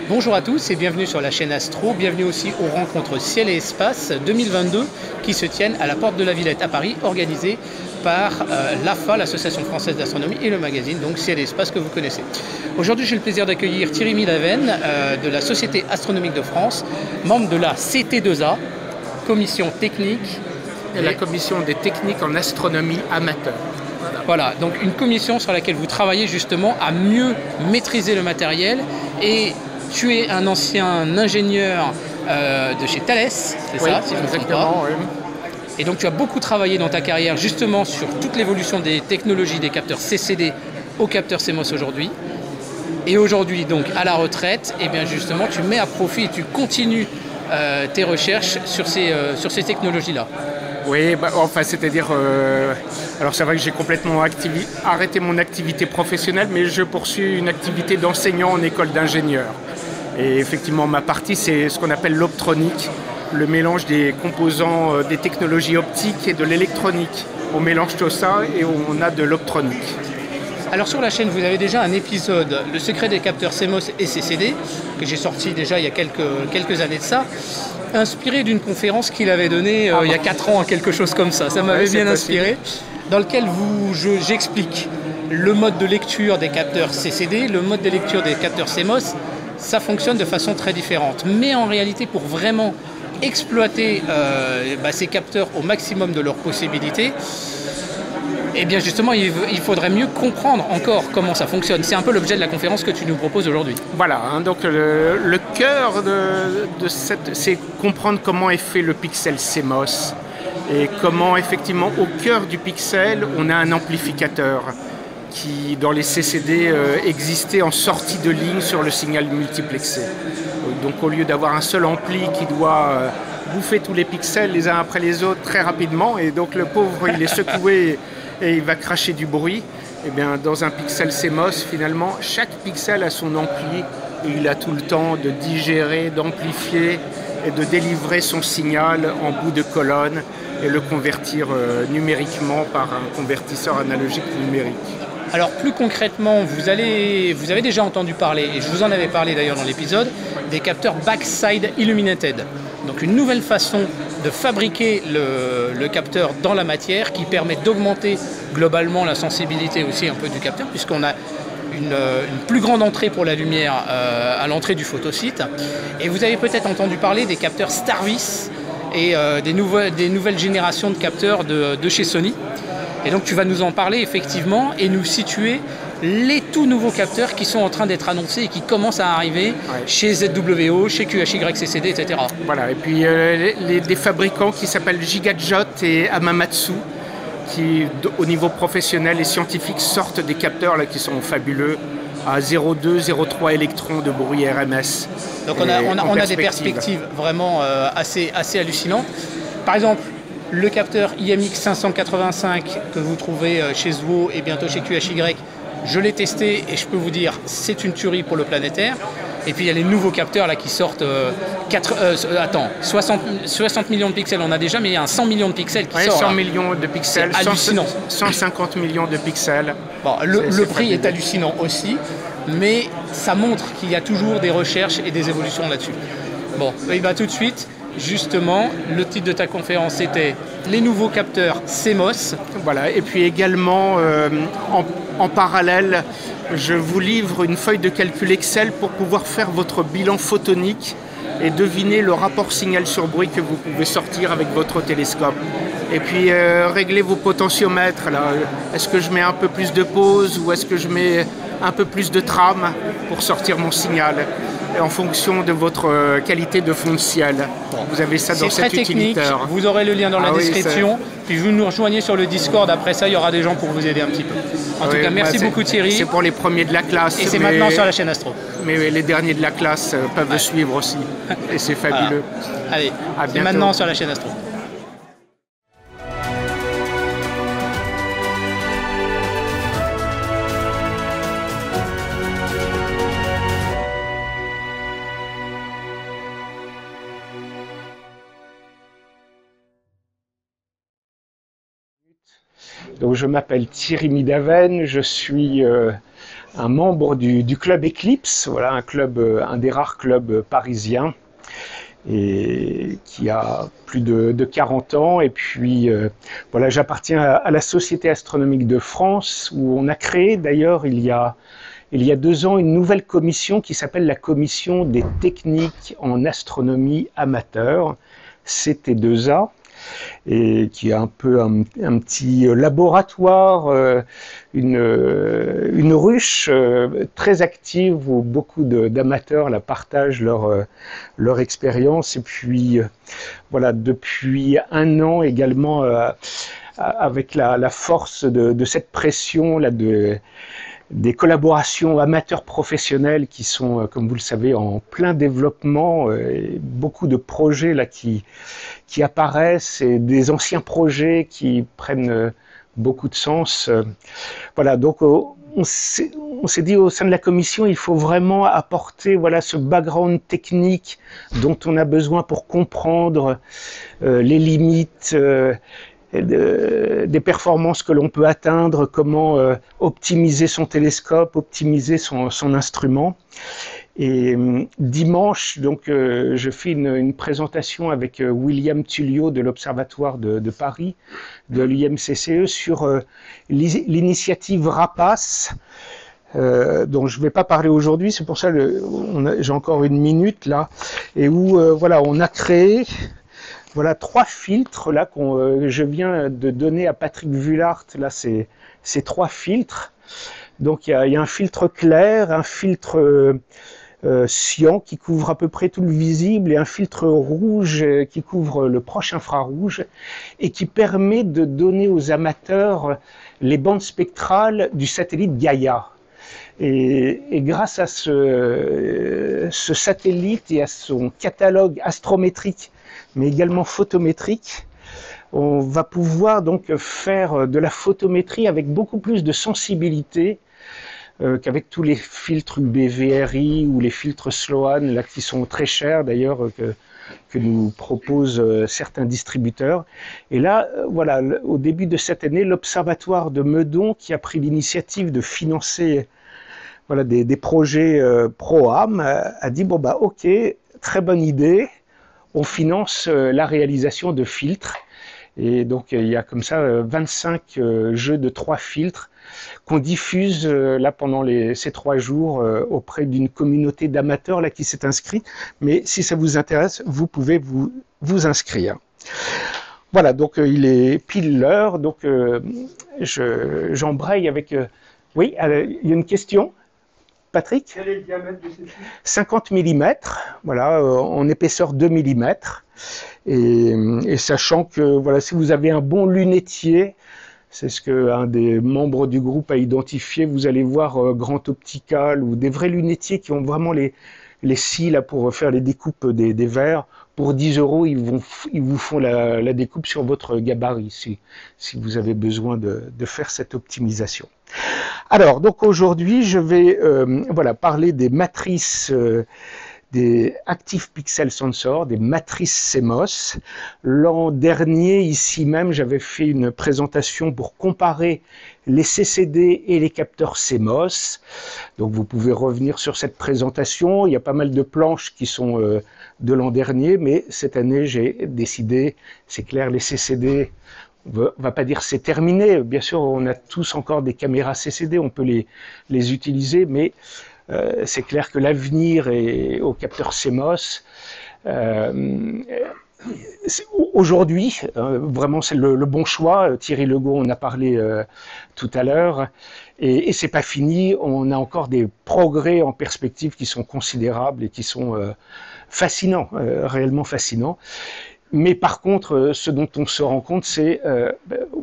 Bonjour à tous et bienvenue sur la chaîne Astro, bienvenue aussi aux rencontres Ciel et Espace 2022 qui se tiennent à la Porte de la Villette à Paris, organisées par l'AFA, l'Association française d'astronomie, et le magazine donc Ciel et Espace que vous connaissez. Aujourd'hui j'ai le plaisir d'accueillir Thierry Milaven de la Société Astronomique de France, membre de la CT2A, commission technique. Et la commission des techniques en astronomie amateur. Voilà, donc une commission sur laquelle vous travaillez justement à mieux maîtriser le matériel. Et tu es un ancien ingénieur de chez Thales, c'est Oui, ça, si je ne me trompe pas. exactement, oui. Et donc tu as beaucoup travaillé dans ta carrière justement sur toute l'évolution des technologies des capteurs CCD aux capteurs CMOS aujourd'hui. Et aujourd'hui, donc à la retraite, et bien justement tu mets à profit et tu continues tes recherches sur ces technologies-là. Oui, enfin, c'est-à-dire, alors c'est vrai que j'ai complètement arrêté mon activité professionnelle, mais je poursuis une activité d'enseignant en école d'ingénieur. Et effectivement, ma partie, c'est ce qu'on appelle l'optronique, le mélange des composants des technologies optiques et de l'électronique. On mélange tout ça et on a de l'optronique. Alors sur la chaîne, vous avez déjà un épisode, Le secret des capteurs CMOS et CCD, que j'ai sorti déjà il y a quelques années de ça, inspiré d'une conférence qu'il avait donnée il y a 4 ans, quelque chose comme ça. Ça m'avait bien inspiré, dans lequel j'explique le mode de lecture des capteurs CCD, le mode de lecture des capteurs CMOS. Ça fonctionne de façon très différente. Mais en réalité, pour vraiment exploiter ces capteurs au maximum de leurs possibilités, et bien justement, il faudrait mieux comprendre encore comment ça fonctionne. C'est un peu l'objet de la conférence que tu nous proposes aujourd'hui. Voilà, hein, donc le cœur c'est comprendre comment est fait le pixel CMOS et comment effectivement au cœur du pixel, on a un amplificateur qui, dans les CCD, existait en sortie de ligne sur le signal multiplexé. Donc au lieu d'avoir un seul ampli qui doit bouffer tous les pixels les uns après les autres très rapidement, et donc le pauvre il est secoué et il va cracher du bruit, et bien dans un pixel CMOS, finalement, chaque pixel a son ampli et il a tout le temps de digérer, d'amplifier et de délivrer son signal en bout de colonne et le convertir numériquement par un convertisseur analogique numérique. Alors plus concrètement, vous avez déjà entendu parler, et je vous en avais parlé d'ailleurs dans l'épisode, des capteurs backside illuminated. Donc une nouvelle façon de fabriquer le capteur dans la matière qui permet d'augmenter globalement la sensibilité aussi un peu du capteur, puisqu'on a une plus grande entrée pour la lumière à l'entrée du photosite. Et vous avez peut-être entendu parler des capteurs Starvis et des nouvelles générations de capteurs de chez Sony. Et donc tu vas nous en parler effectivement et nous situer les tout nouveaux capteurs qui sont en train d'être annoncés et qui commencent à arriver chez ZWO, chez QHYCCD, etc. Voilà, et puis des fabricants qui s'appellent Gigadjot et Hamamatsu, qui au niveau professionnel et scientifique sortent des capteurs là, qui sont fabuleux, à 0,2, 0,3 électrons de bruit RMS. Donc on a des perspectives vraiment assez hallucinantes. Par exemple, le capteur IMX 585 que vous trouvez chez ZWO et bientôt chez QHY, je l'ai testé et je peux vous dire c'est une tuerie pour le planétaire. Et puis il y a les nouveaux capteurs là qui sortent 60 millions de pixels on a déjà, mais il y a un 100 millions de pixels qui sort. 100 millions de pixels, hallucinant. 150 millions de pixels. Bon, le prix est hallucinant aussi, mais ça montre qu'il y a toujours des recherches et des évolutions là-dessus. Bon, et bien tout de suite, justement, le titre de ta conférence était les nouveaux capteurs CMOS. Voilà, et puis également en parallèle, je vous livre une feuille de calcul Excel pour pouvoir faire votre bilan photonique et deviner le rapport signal sur bruit que vous pouvez sortir avec votre télescope. Et puis régler vos potentiomètres. Là. Est-ce que je mets un peu plus de pause ou est-ce que je mets un peu plus de trame pour sortir mon signal en fonction de votre qualité de fond de ciel. Bon, vous avez ça dans cet utilitaire. Vous aurez le lien dans la description. Puis vous nous rejoignez sur le Discord. Après ça, il y aura des gens pour vous aider un petit peu. En tout cas, merci beaucoup Thierry. C'est pour les premiers de la classe. Et c'est maintenant sur la chaîne Astro. Mais les derniers de la classe peuvent suivre aussi. Et c'est fabuleux. Voilà. Allez, c'est maintenant sur la chaîne Astro. Donc je m'appelle Thierry Milaven, je suis un membre du club Eclipse, voilà, un des rares clubs parisiens, et qui a plus de 40 ans. Et puis voilà, j'appartiens à la Société astronomique de France, où on a créé d'ailleurs il y a 2 ans une nouvelle commission qui s'appelle la commission des techniques en astronomie amateur, CT2A, et qui est un peu un petit laboratoire, une ruche très active où beaucoup d'amateurs la partagent leur expérience. Et puis voilà, depuis 1 an également, avec la force de cette pression là, des collaborations amateurs professionnels qui sont, comme vous le savez, en plein développement, et beaucoup de projets là qui apparaissent, et des anciens projets qui prennent beaucoup de sens. Voilà, donc on s'est dit au sein de la commission, il faut vraiment apporter voilà, ce background technique dont on a besoin pour comprendre les limites des performances que l'on peut atteindre, comment optimiser son télescope, optimiser son instrument. Et dimanche, donc, je fais une présentation avec William Tullio de l'Observatoire de Paris, de l'IMCCE, sur l'initiative RAPACE, dont je ne vais pas parler aujourd'hui, c'est pour ça que j'ai encore 1 minute là, et où voilà, on a créé voilà 3 filtres là je viens de donner à Patrick Vullart. Là, c'est 3 filtres. Donc il y a un filtre clair, un filtre cyan qui couvre à peu près tout le visible, et un filtre rouge qui couvre le proche infrarouge, et qui permet de donner aux amateurs les bandes spectrales du satellite Gaïa. Et grâce à ce satellite et à son catalogue astrométrique, mais également photométrique, on va pouvoir donc faire de la photométrie avec beaucoup plus de sensibilité qu'avec tous les filtres UBVRI ou les filtres Sloan, là, qui sont très chers d'ailleurs, que nous proposent certains distributeurs. Et là, voilà, au début de cette année, l'Observatoire de Meudon, qui a pris l'initiative de financer voilà, des projets pro-âme, a dit bon bah ok, très bonne idée, on finance la réalisation de filtres. Et donc il y a comme ça 25 jeux de 3 filtres qu'on diffuse là pendant ces 3 jours auprès d'une communauté d'amateurs là qui s'est inscrite. Mais si ça vous intéresse, vous pouvez vous inscrire. Voilà, donc il est pile l'heure, donc j'embraye avec... Oui, il y a une question, Patrick? Quel est le diamètre de ces filtres? 50 mm, voilà, en épaisseur 2 mm. Et sachant que voilà, si vous avez un bon lunetier, c'est ce qu'un des membres du groupe a identifié, vous allez voir Grand Optical ou des vrais lunetiers qui ont vraiment les scies là, pour faire les découpes des verres. Pour 10 €, ils vous font la découpe sur votre gabarit si vous avez besoin de faire cette optimisation. Alors, donc aujourd'hui, je vais voilà, parler des matrices des Active Pixel Sensor, des matrices CMOS. L'an dernier, ici même, j'avais fait une présentation pour comparer les CCD et les capteurs CMOS. Donc vous pouvez revenir sur cette présentation. Il y a pas mal de planches qui sont de l'an dernier, mais cette année, j'ai décidé, c'est clair, les CCD, on va pas dire c'est terminé. Bien sûr, on a tous encore des caméras CCD, on peut les utiliser, mais c'est clair que l'avenir est au capteur CMOS. Aujourd'hui, vraiment c'est le bon choix. Thierry Legault en a parlé tout à l'heure, et c'est pas fini. On a encore des progrès en perspective qui sont considérables et qui sont fascinants, réellement fascinants. Mais par contre, ce dont on se rend compte, c'est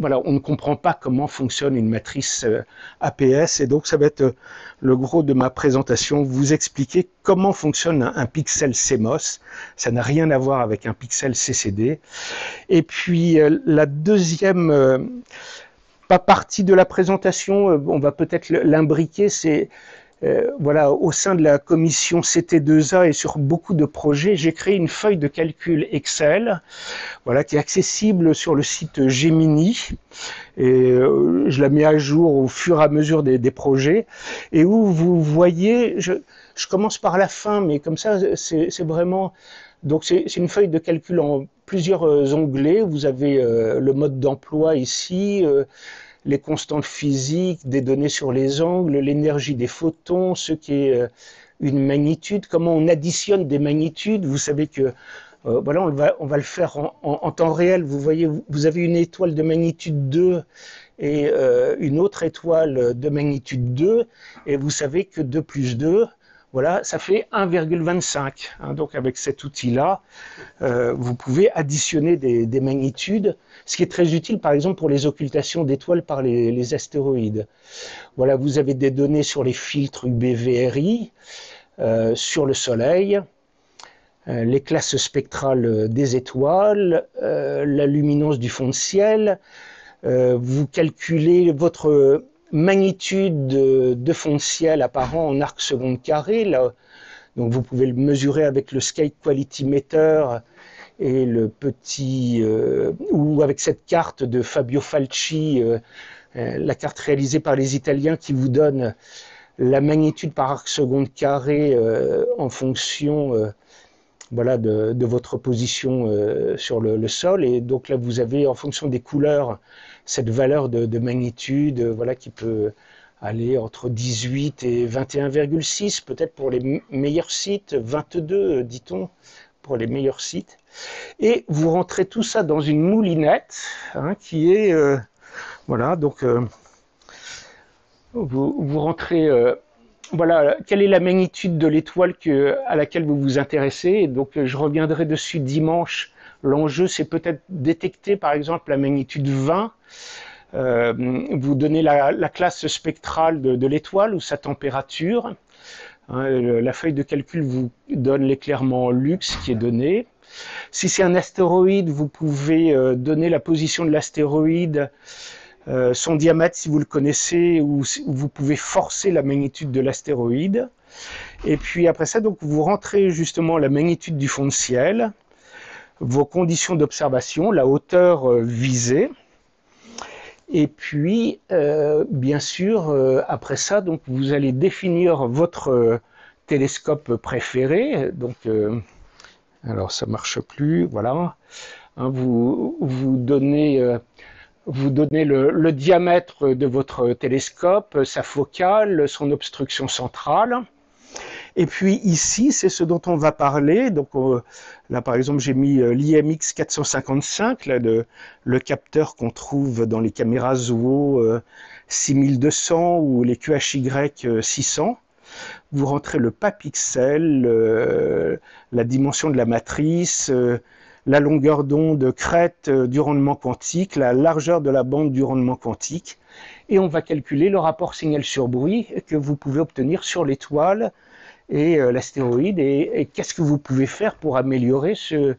voilà, on ne comprend pas comment fonctionne une matrice APS, et donc ça va être le gros de ma présentation, vous expliquer comment fonctionne un pixel CMOS. Ça n'a rien à voir avec un pixel CCD. Et puis la deuxième partie de la présentation, on va peut-être l'imbriquer, c'est voilà, au sein de la commission CT2A et sur beaucoup de projets, j'ai créé une feuille de calcul Excel, voilà, qui est accessible sur le site Gemini. Et je la mets à jour au fur et à mesure des projets. Et où vous voyez, je commence par la fin, mais comme ça, c'est vraiment... Donc c'est une feuille de calcul en plusieurs onglets. Vous avez le mode d'emploi ici, les constantes physiques, des données sur les angles, l'énergie des photons, ce qui est une magnitude, comment on additionne des magnitudes. Vous savez que voilà, on va le faire en temps réel. Vous voyez, vous avez une étoile de magnitude 2 et une autre étoile de magnitude 2, et vous savez que 2 plus 2, voilà, ça fait 1,25. Hein, donc avec cet outil-là, vous pouvez additionner des magnitudes, ce qui est très utile par exemple pour les occultations d'étoiles par les astéroïdes. Voilà, vous avez des données sur les filtres UBVRI, sur le Soleil, les classes spectrales des étoiles, la luminance du fond de ciel. Vous calculez votre magnitude de fond de ciel apparent en arc seconde carré. Là, donc vous pouvez le mesurer avec le Sky Quality Meter et le petit ou avec cette carte de Fabio Falci, la carte réalisée par les Italiens qui vous donne la magnitude par arc seconde carré en fonction voilà, de votre position sur le sol. Et donc là, vous avez, en fonction des couleurs, cette valeur de magnitude voilà, qui peut aller entre 18 et 21,6, peut-être pour les meilleurs sites, 22, dit-on, pour les meilleurs sites. Et vous rentrez tout ça dans une moulinette, hein, qui est... voilà, donc vous rentrez... voilà, quelle est la magnitude de l'étoile à laquelle vous vous intéressez. Et donc, je reviendrai dessus dimanche. L'enjeu, c'est peut-être détecter, par exemple, la magnitude 20. Vous donnez la classe spectrale de l'étoile ou sa température. Hein, la feuille de calcul vous donne l'éclairement lux qui est donné. Si c'est un astéroïde, vous pouvez donner la position de l'astéroïde, son diamètre si vous le connaissez, ou vous pouvez forcer la magnitude de l'astéroïde. Et puis après ça, donc, vous rentrez justement la magnitude du fond de ciel, vos conditions d'observation, la hauteur visée. Et puis, bien sûr, après ça, donc, vous allez définir votre télescope préféré. Donc, alors ça marche plus, voilà. Hein, vous donnez le diamètre de votre télescope, sa focale, son obstruction centrale. Et puis ici, c'est ce dont on va parler. Donc là, par exemple, j'ai mis l'IMX 455, là, le capteur qu'on trouve dans les caméras ZOO 6200 ou les QHY 600. Vous rentrez le pas-pixel, la dimension de la matrice, la longueur d'onde crête du rendement quantique, la largeur de la bande du rendement quantique, et on va calculer le rapport signal sur bruit que vous pouvez obtenir sur l'étoile et l'astéroïde, et qu'est-ce que vous pouvez faire pour améliorer ce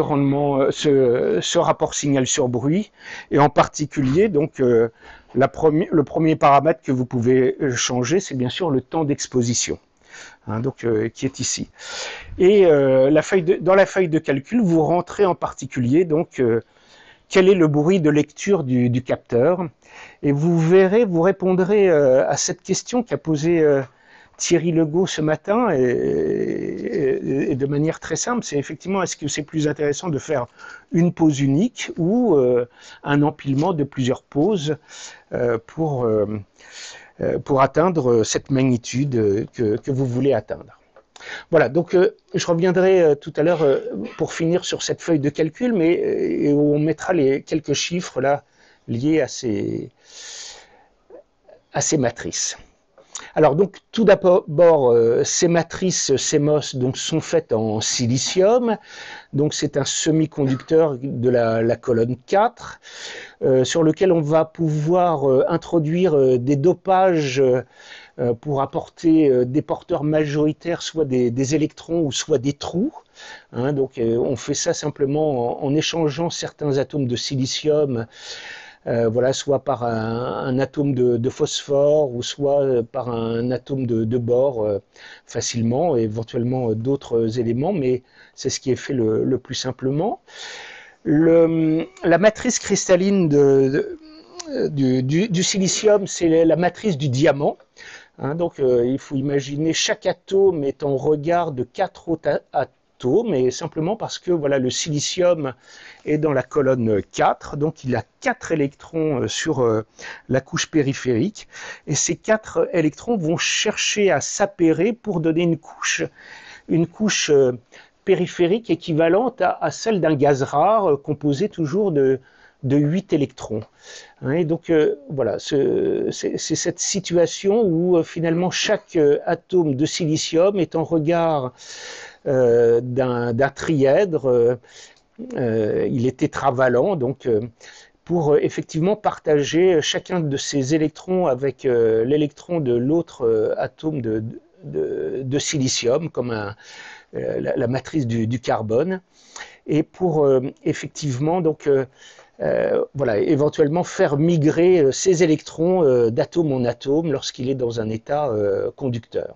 rendement, ce rapport signal sur bruit, et en particulier donc le premier paramètre que vous pouvez changer, c'est bien sûr le temps d'exposition. Hein, donc, qui est ici. Et dans la feuille de calcul, vous rentrez en particulier donc quel est le bruit de lecture du capteur. Et vous verrez, vous répondrez à cette question qu'a posée Thierry Legault ce matin, et de manière très simple, c'est effectivement, est-ce que c'est plus intéressant de faire une pause unique ou un empilement de plusieurs pauses pour atteindre cette magnitude que vous voulez atteindre. Voilà, donc je reviendrai tout à l'heure pour finir sur cette feuille de calcul, mais on mettra quelques chiffres là liés à ces matrices. Alors donc tout d'abord, ces matrices CMOS donc, sont faites en silicium, donc c'est un semi-conducteur de la colonne 4 sur lequel on va pouvoir introduire des dopages pour apporter des porteurs majoritaires, soit des électrons ou soit des trous. Hein, donc on fait ça simplement en échangeant certains atomes de silicium voilà, soit par un atome de phosphore ou soit par un atome de bore facilement, et éventuellement d'autres éléments, mais c'est ce qui est fait le plus simplement. La matrice cristalline du silicium, c'est la matrice du diamant. Hein, donc il faut imaginer chaque atome est en regard de 4 autres atomes, et simplement parce que voilà, le silicium est dans la colonne 4, donc il a 4 électrons sur la couche périphérique, et ces 4 électrons vont chercher à s'appairer pour donner une couche périphérique équivalente à celle d'un gaz rare, composé toujours de 8 électrons. Et donc voilà, c'est cette situation où finalement chaque atome de silicium est en regard d'un trièdre. Il est tétravalant, donc pour effectivement partager chacun de ces électrons avec l'électron de l'autre atome de silicium, comme la matrice du carbone, et pour effectivement donc voilà, éventuellement faire migrer ces électrons d'atome en atome lorsqu'il est dans un état conducteur.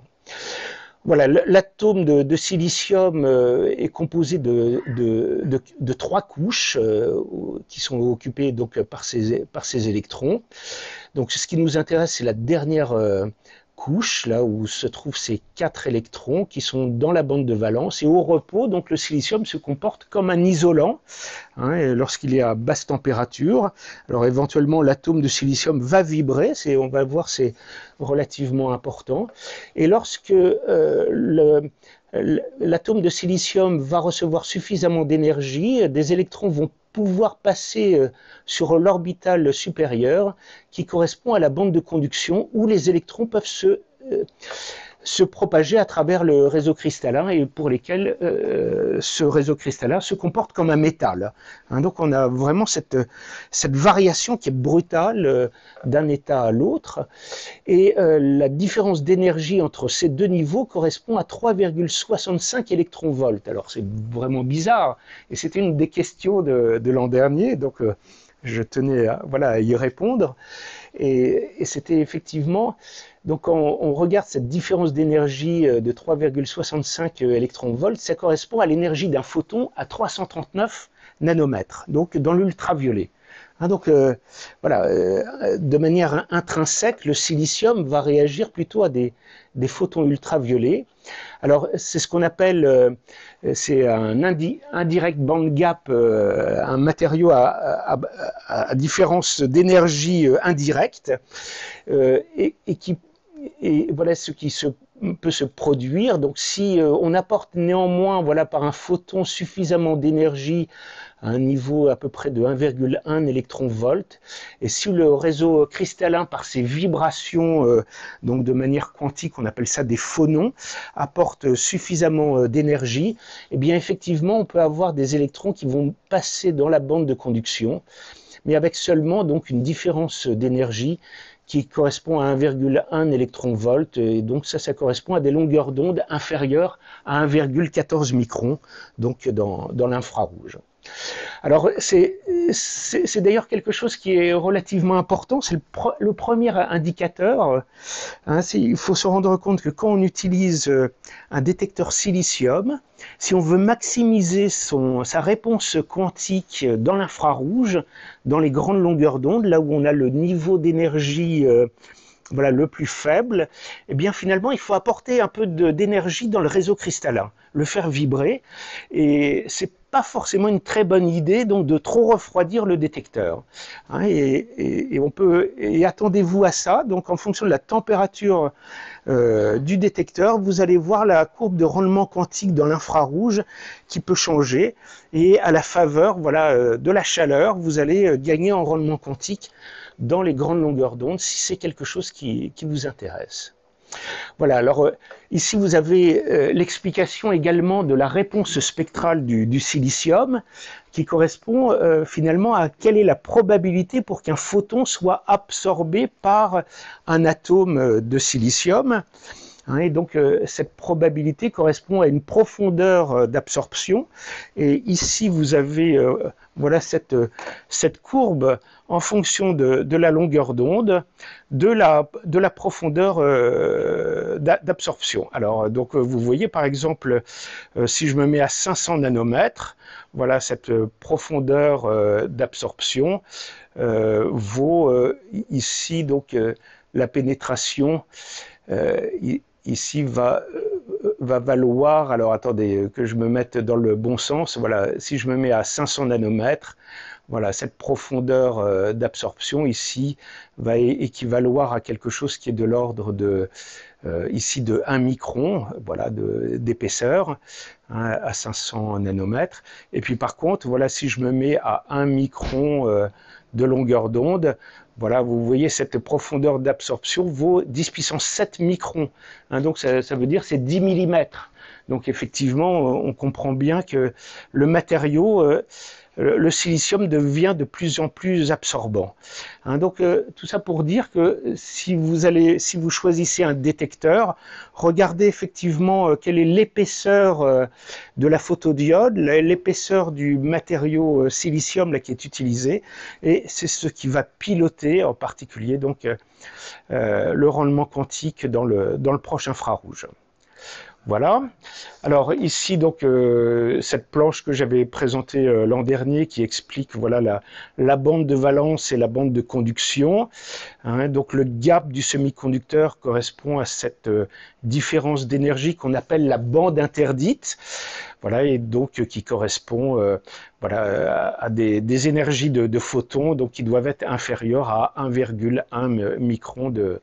Voilà, l'atome de silicium est composé de 3 couches qui sont occupées donc par ces électrons. Donc ce qui nous intéresse, c'est la dernière couche, là où se trouvent ces 4 électrons qui sont dans la bande de valence, et au repos, donc le silicium se comporte comme un isolant hein, lorsqu'il est à basse température. Alors éventuellement l'atome de silicium va vibrer, on va voir, c'est relativement important, et lorsque l'atome de silicium va recevoir suffisamment d'énergie, des électrons vont pouvoir passer sur l'orbitale supérieure qui correspond à la bande de conduction où les électrons peuvent se propager à travers le réseau cristallin, et pour lesquels ce réseau cristallin se comporte comme un métal. Hein, donc on a vraiment cette variation qui est brutale d'un état à l'autre, et la différence d'énergie entre ces deux niveaux correspond à 3,65 électronvolts. Alors c'est vraiment bizarre, et c'était une des questions de l'an dernier, donc je tenais à y répondre, et c'était effectivement... Donc on regarde cette différence d'énergie de 3,65 électronvolts, ça correspond à l'énergie d'un photon à 339 nanomètres, donc dans l'ultraviolet. Hein, donc voilà, de manière intrinsèque, le silicium va réagir plutôt à des photons ultraviolets. Alors c'est ce qu'on appelle, c'est un indirect band gap, un matériau à différence d'énergie indirecte, et voilà ce qui peut se produire. Donc si on apporte néanmoins par un photon suffisamment d'énergie à un niveau à peu près de 1,1 électronvolt, et si le réseau cristallin, par ses vibrations, donc de manière quantique, on appelle ça des phonons, apporte suffisamment d'énergie, et bien effectivement on peut avoir des électrons qui vont passer dans la bande de conduction, mais avec seulement donc une différence d'énergie qui correspond à 1,1 électronvolt, et donc ça correspond à des longueurs d'onde inférieures à 1,14 microns, donc dans l'infrarouge. Alors c'est d'ailleurs quelque chose qui est relativement important, c'est le premier indicateur. Hein, il faut se rendre compte que quand on utilise un détecteur silicium, si on veut maximiser sa réponse quantique dans l'infrarouge, dans les grandes longueurs d'onde, là où on a le niveau d'énergie le plus faible, eh bien finalement il faut apporter un peu d'énergie dans le réseau cristallin, le faire vibrer, et c'est pas forcément une très bonne idée donc de trop refroidir le détecteur. Hein, et attendez-vous à ça, donc en fonction de la température du détecteur, vous allez voir la courbe de rendement quantique dans l'infrarouge qui peut changer, et à la faveur de la chaleur, vous allez gagner en rendement quantique dans les grandes longueurs d'onde, si c'est quelque chose qui vous intéresse. Voilà, alors ici vous avez l'explication également de la réponse spectrale du silicium, qui correspond finalement à quelle est la probabilité pour qu'un photon soit absorbé par un atome de silicium. hein, et donc cette probabilité correspond à une profondeur d'absorption. Et ici, vous avez voilà cette courbe en fonction de la longueur d'onde, de la profondeur d'absorption. Alors, donc, vous voyez, par exemple, si je me mets à 500 nanomètres, voilà, cette profondeur d'absorption vaut ici, donc, la pénétration, ici va valoir, alors attendez que je me mette dans le bon sens, voilà, si je me mets à 500 nanomètres, voilà, cette profondeur d'absorption ici va équivaloir à quelque chose qui est de l'ordre de, ici de 1 micron, voilà, d'épaisseur, hein, à 500 nanomètres. Et puis par contre, voilà, si je me mets à 1 micron de longueur d'onde, voilà, vous voyez cette profondeur d'absorption vaut 10 puissance 7 microns. Hein, donc ça veut dire c'est 10 millimètres. Donc effectivement, on comprend bien que le matériau, le silicium devient de plus en plus absorbant. Hein, donc tout ça pour dire que si vous choisissez un détecteur, regardez effectivement quelle est l'épaisseur de la photodiode, l'épaisseur du matériau silicium là, qui est utilisé, et c'est ce qui va piloter en particulier donc le rendement quantique dans le proche infrarouge. Voilà. Alors ici donc cette planche que j'avais présentée l'an dernier qui explique voilà la bande de valence et la bande de conduction. Hein, donc le gap du semi-conducteur correspond à cette différence d'énergie qu'on appelle la bande interdite. Voilà, et donc qui correspond voilà, à des énergies de photons donc qui doivent être inférieures à 1,1 micron de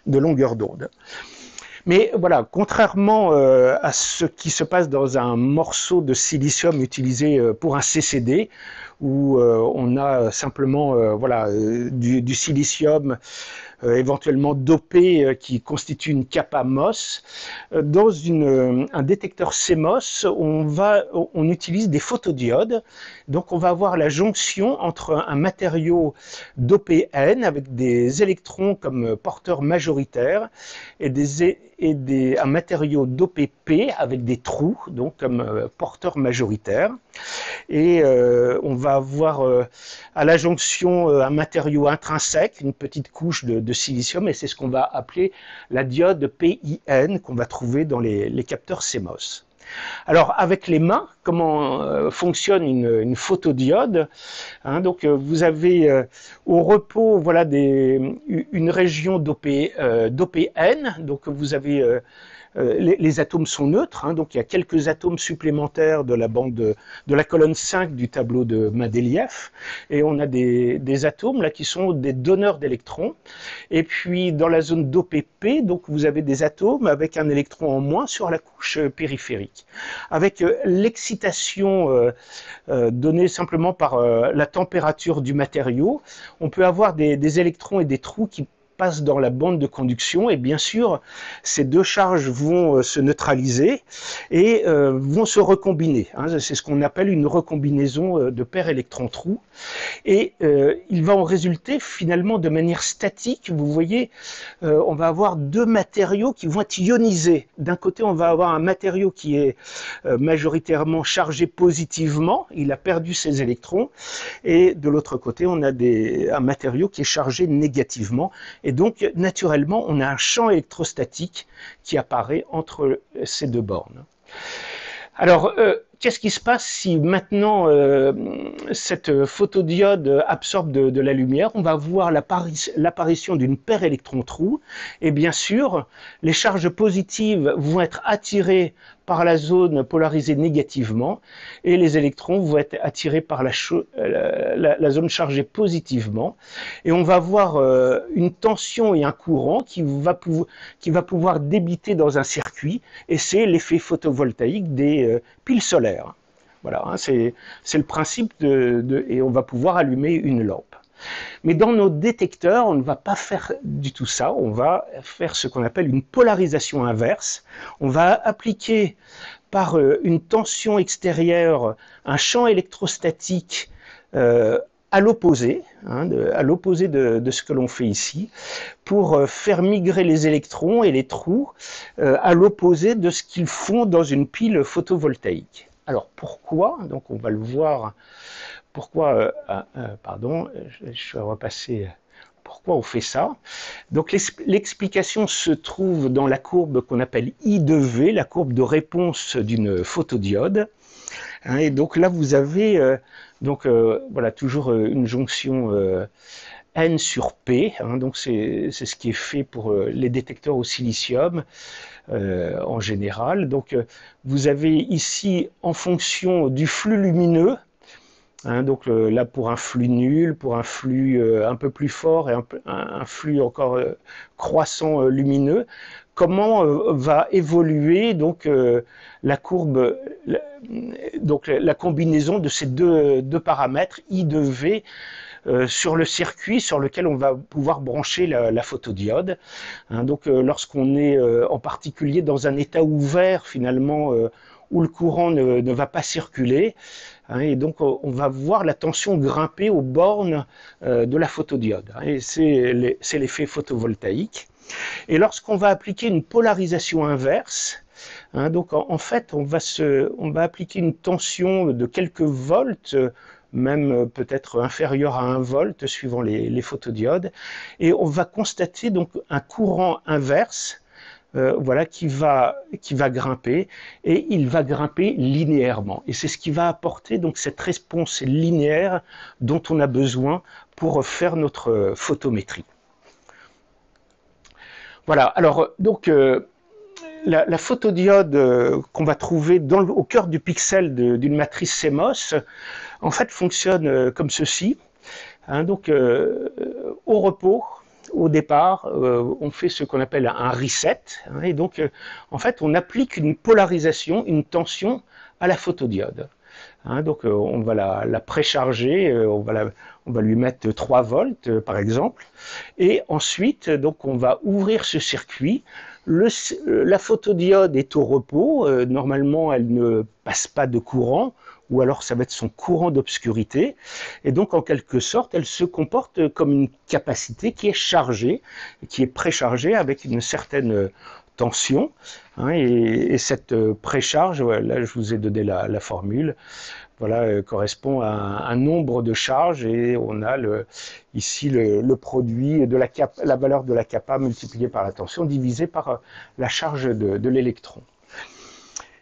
longueur d'onde. Mais voilà, contrairement à ce qui se passe dans un morceau de silicium utilisé pour un CCD, où on a simplement voilà, du silicium éventuellement dopé qui constitue une capa MOS, dans un détecteur CMOS, on utilise des photodiodes. Donc on va avoir la jonction entre un matériau dopé N avec des électrons comme porteurs majoritaires et un matériau dopé P avec des trous, donc comme porteurs majoritaires. Et on va avoir à la jonction un matériau intrinsèque, une petite couche de silicium, et c'est ce qu'on va appeler la diode PIN qu'on va trouver dans les capteurs CMOS. Alors avec les mains, comment fonctionne une photodiode, hein, donc vous avez au repos voilà une région dopée N, donc vous avez les atomes sont neutres, hein, donc il y a quelques atomes supplémentaires de la bande de la colonne 5 du tableau de Mendeleïev, et on a des atomes là qui sont des donneurs d'électrons. Et puis dans la zone dopée P, donc vous avez des atomes avec un électron en moins sur la couche périphérique. Avec l'excitation donnée simplement par la température du matériau, on peut avoir des électrons et des trous qui passent dans la bande de conduction, et bien sûr ces deux charges vont se neutraliser et vont se recombiner, hein. C'est ce qu'on appelle une recombinaison de paires électron-trou, et il va en résulter finalement de manière statique. Vous voyez, on va avoir deux matériaux qui vont être ionisés. D'un côté on va avoir un matériau qui est majoritairement chargé positivement, il a perdu ses électrons, et de l'autre côté on a un matériau qui est chargé négativement. Et donc, naturellement, on a un champ électrostatique qui apparaît entre ces deux bornes. Alors, qu'est-ce qui se passe si maintenant cette photodiode absorbe de la lumière? On va voir l'apparition d'une paire électron-trou, et bien sûr, les charges positives vont être attirées par la zone polarisée négativement, et les électrons vont être attirés par la zone chargée positivement, et on va avoir une tension et un courant qui va pouvoir débiter dans un circuit, et c'est l'effet photovoltaïque des piles solaires. Voilà, hein, c'est le principe et on va pouvoir allumer une lampe. Mais dans nos détecteurs, on ne va pas faire du tout ça, on va faire ce qu'on appelle une polarisation inverse. On va appliquer par une tension extérieure un champ électrostatique à l'opposé, hein, à l'opposé de ce que l'on fait ici, pour faire migrer les électrons et les trous à l'opposé de ce qu'ils font dans une pile photovoltaïque. Alors pourquoi? Donc on va le voir. Pourquoi? Pardon, je vais repasser. Pourquoi on fait ça? Donc l'explication se trouve dans la courbe qu'on appelle I de V, la courbe de réponse d'une photodiode. Hein, et donc là vous avez voilà, toujours une jonction N sur P, hein, donc c'est ce qui est fait pour les détecteurs au silicium en général. Donc vous avez ici en fonction du flux lumineux, hein, donc là pour un flux nul, pour un flux un peu plus fort et un flux encore croissant lumineux, comment va évoluer donc la courbe, donc la combinaison de ces deux paramètres I de V sur le circuit sur lequel on va pouvoir brancher la photodiode. Hein, donc lorsqu'on est en particulier dans un état ouvert finalement où le courant ne va pas circuler, hein, et donc on va voir la tension grimper aux bornes de la photodiode. Hein, et c'est l'effet photovoltaïque. Et lorsqu'on va appliquer une polarisation inverse, hein, donc en fait on va appliquer une tension de quelques volts, même peut-être inférieure à 1 volt suivant les photodiodes, et on va constater donc un courant inverse, voilà, qui va grimper, et il va grimper linéairement. Et c'est ce qui va apporter donc cette réponse linéaire dont on a besoin pour faire notre photométrie. Voilà, alors donc la photodiode qu'on va trouver au cœur du pixel d'une matrice CMOS, en fait fonctionne comme ceci. Hein, donc au repos, au départ, on fait ce qu'on appelle un reset, hein, et donc en fait on applique une polarisation, une tension à la photodiode. Hein, donc on va la précharger, on va lui mettre 3 volts par exemple, et ensuite donc on va ouvrir ce circuit. La photodiode est au repos, normalement elle ne passe pas de courant, ou alors ça va être son courant d'obscurité, et donc en quelque sorte elle se comporte comme une capacité qui est chargée, qui est préchargée avec une certaine tension, hein, et cette précharge, là je vous ai donné la formule, voilà, correspond à un nombre de charges, et on a ici le produit de la valeur de la kappa multipliée par la tension divisée par la charge de l'électron.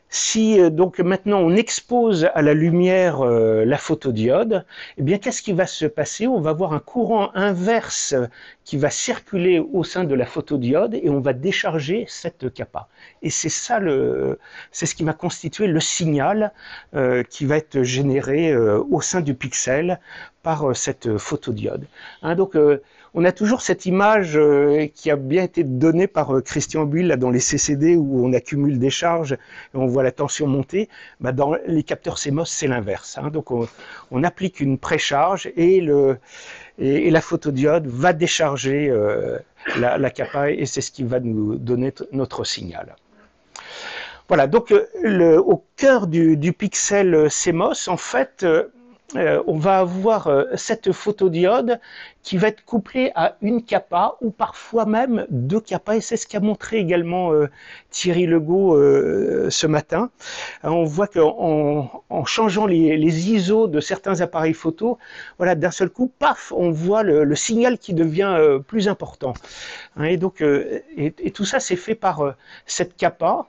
Si donc maintenant on expose à la lumière la photodiode, eh bien qu'est-ce qui va se passer? On va avoir un courant inverse qui va circuler au sein de la photodiode et on va décharger cette kappa. Et c'est ça c'est ce qui va constituer le signal qui va être généré au sein du pixel par cette photodiode. Hein, donc on a toujours cette image qui a bien été donnée par Christian Buhl là, dans les CCD où on accumule des charges et on voit la tension monter. Bah, dans les capteurs CMOS, c'est l'inverse. Hein. Donc on applique une précharge et la photodiode va décharger la kappa, et c'est ce qui va nous donner notre signal. Voilà, donc au cœur du pixel CMOS, en fait, on va avoir cette photodiode qui va être couplée à une kappa ou parfois même 2 kappas, et c'est ce qu'a montré également Thierry Legault ce matin. On voit qu'en changeant les ISO de certains appareils photo, voilà, d'un seul coup, paf, on voit le signal qui devient plus important. Hein, et donc, et tout ça c'est fait par cette kappa.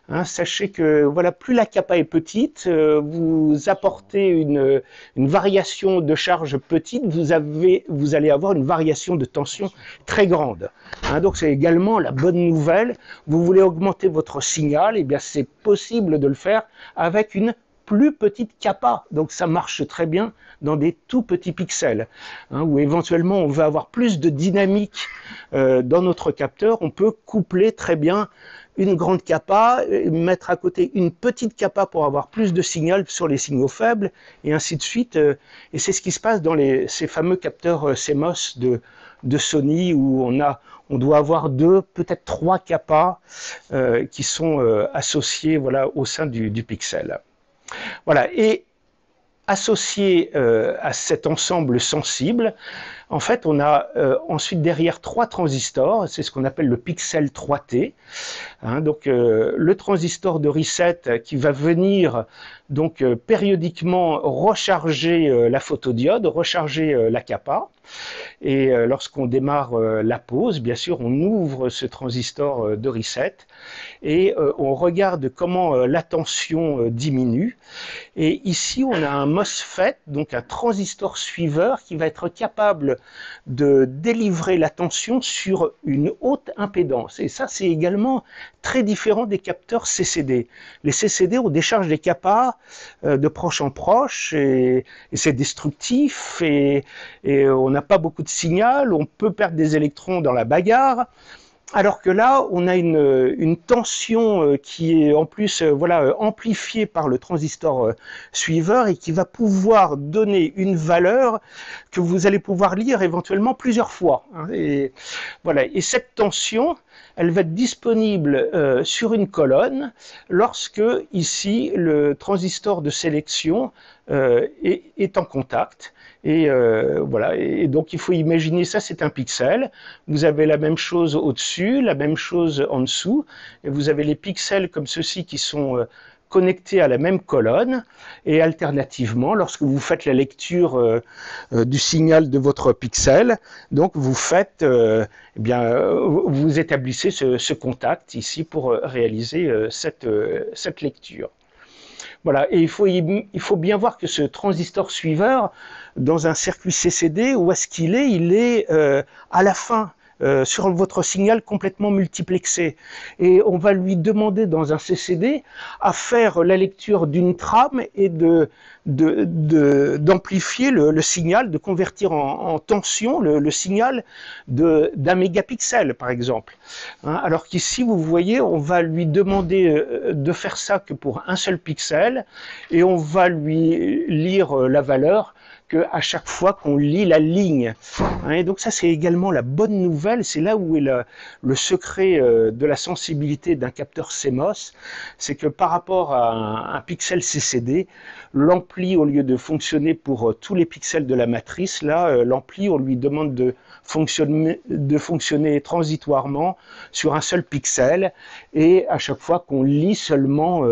Hein, sachez que voilà, plus la kappa est petite, vous apportez une variation de charge petite, vous allez avoir une variation de tension très grande. Hein, donc c'est également la bonne nouvelle. Vous voulez augmenter votre signal, et bien c'est possible de le faire avec une plus petite kappa. Donc ça marche très bien dans des tout petits pixels, hein, où éventuellement on veut avoir plus de dynamique dans notre capteur. On peut coupler très bien une grande kappa, mettre à côté une petite kappa pour avoir plus de signal sur les signaux faibles, et ainsi de suite. Et c'est ce qui se passe dans ces fameux capteurs CMOS de Sony, où on doit avoir 2, peut-être 3 kappas qui sont associés, voilà, au sein du pixel. Voilà, et associé à cet ensemble sensible, en fait, on a ensuite derrière 3 transistors, c'est ce qu'on appelle le pixel 3T. Donc le transistor de reset qui va venir donc périodiquement recharger la photodiode, recharger la capa. Et lorsqu'on démarre la pause, bien sûr, on ouvre ce transistor de reset et on regarde comment la tension diminue. Et ici, on a un MOSFET, donc un transistor suiveur qui va être capable de délivrer la tension sur une haute impédance. Et ça, c'est également très différent des capteurs CCD. Les CCD, on décharge des capas de proche en proche et c'est destructif et on n'a pas beaucoup de signal, on peut perdre des électrons dans la bagarre. Alors que là, on a une tension qui est en plus amplifiée par le transistor suiveur et qui va pouvoir donner une valeur que vous allez pouvoir lire éventuellement plusieurs fois. Et cette tension, elle va être disponible sur une colonne lorsque, ici, le transistor de sélection est en contact. Et donc il faut imaginer ça, c'est un pixel. Vous avez la même chose au-dessus, la même chose en dessous. Et vous avez les pixels comme ceci qui sont connectés à la même colonne. Et alternativement, lorsque vous faites la lecture du signal de votre pixel, donc vous faites, vous établissez ce contact ici pour réaliser cette lecture. Voilà, et il faut bien voir que ce transistor suiveur, dans un circuit CCD, où est-ce qu'il est? Il est à la fin, sur votre signal complètement multiplexé. Et on va lui demander dans un CCD à faire la lecture d'une trame et d'amplifier le signal, de convertir en tension le signal d'un mégapixel, par exemple. Alors qu'ici, vous voyez, on va lui demander de faire ça que pour un seul pixel, et on va lui lire la valeur qu'à chaque fois qu'on lit la ligne. Et donc ça, c'est également la bonne nouvelle, c'est là où est le secret de la sensibilité d'un capteur CMOS, c'est que par rapport à un pixel CCD, l'ampli, au lieu de fonctionner pour tous les pixels de la matrice, là, l'ampli, on lui demande de fonctionner transitoirement sur un seul pixel, et à chaque fois qu'on lit seulement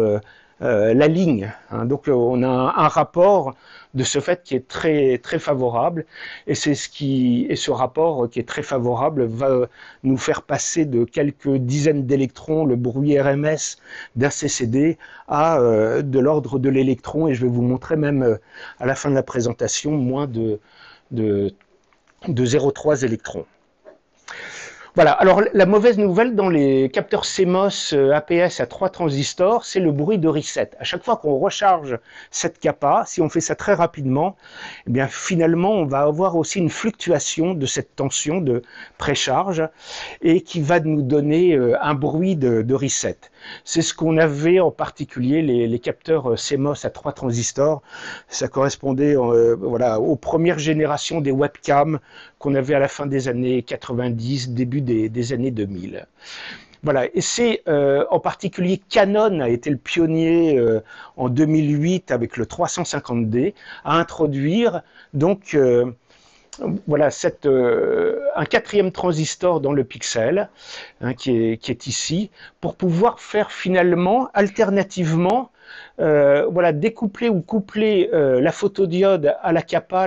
la ligne. Donc on a un rapport de ce fait qui est très, très favorable, et ce rapport qui est très favorable va nous faire passer de quelques dizaines d'électrons, le bruit RMS d'un CCD, à de l'ordre de l'électron, et je vais vous montrer même à la fin de la présentation moins de 0,3 électrons. Voilà, alors la mauvaise nouvelle dans les capteurs CMOS APS à 3 transistors, c'est le bruit de reset. À chaque fois qu'on recharge cette capa, si on fait ça très rapidement, eh bien finalement on va avoir aussi une fluctuation de cette tension de précharge et qui va nous donner un bruit de reset. C'est ce qu'on avait en particulier les capteurs CMOS à 3 transistors. Ça correspondait aux premières générations des webcams qu'on avait à la fin des années 90, début des années 2000. Voilà, et c'est en particulier Canon a été le pionnier en 2008 avec le 350D à introduire donc un quatrième transistor dans le pixel qui est ici pour pouvoir faire finalement alternativement découpler ou coupler la photodiode à la capa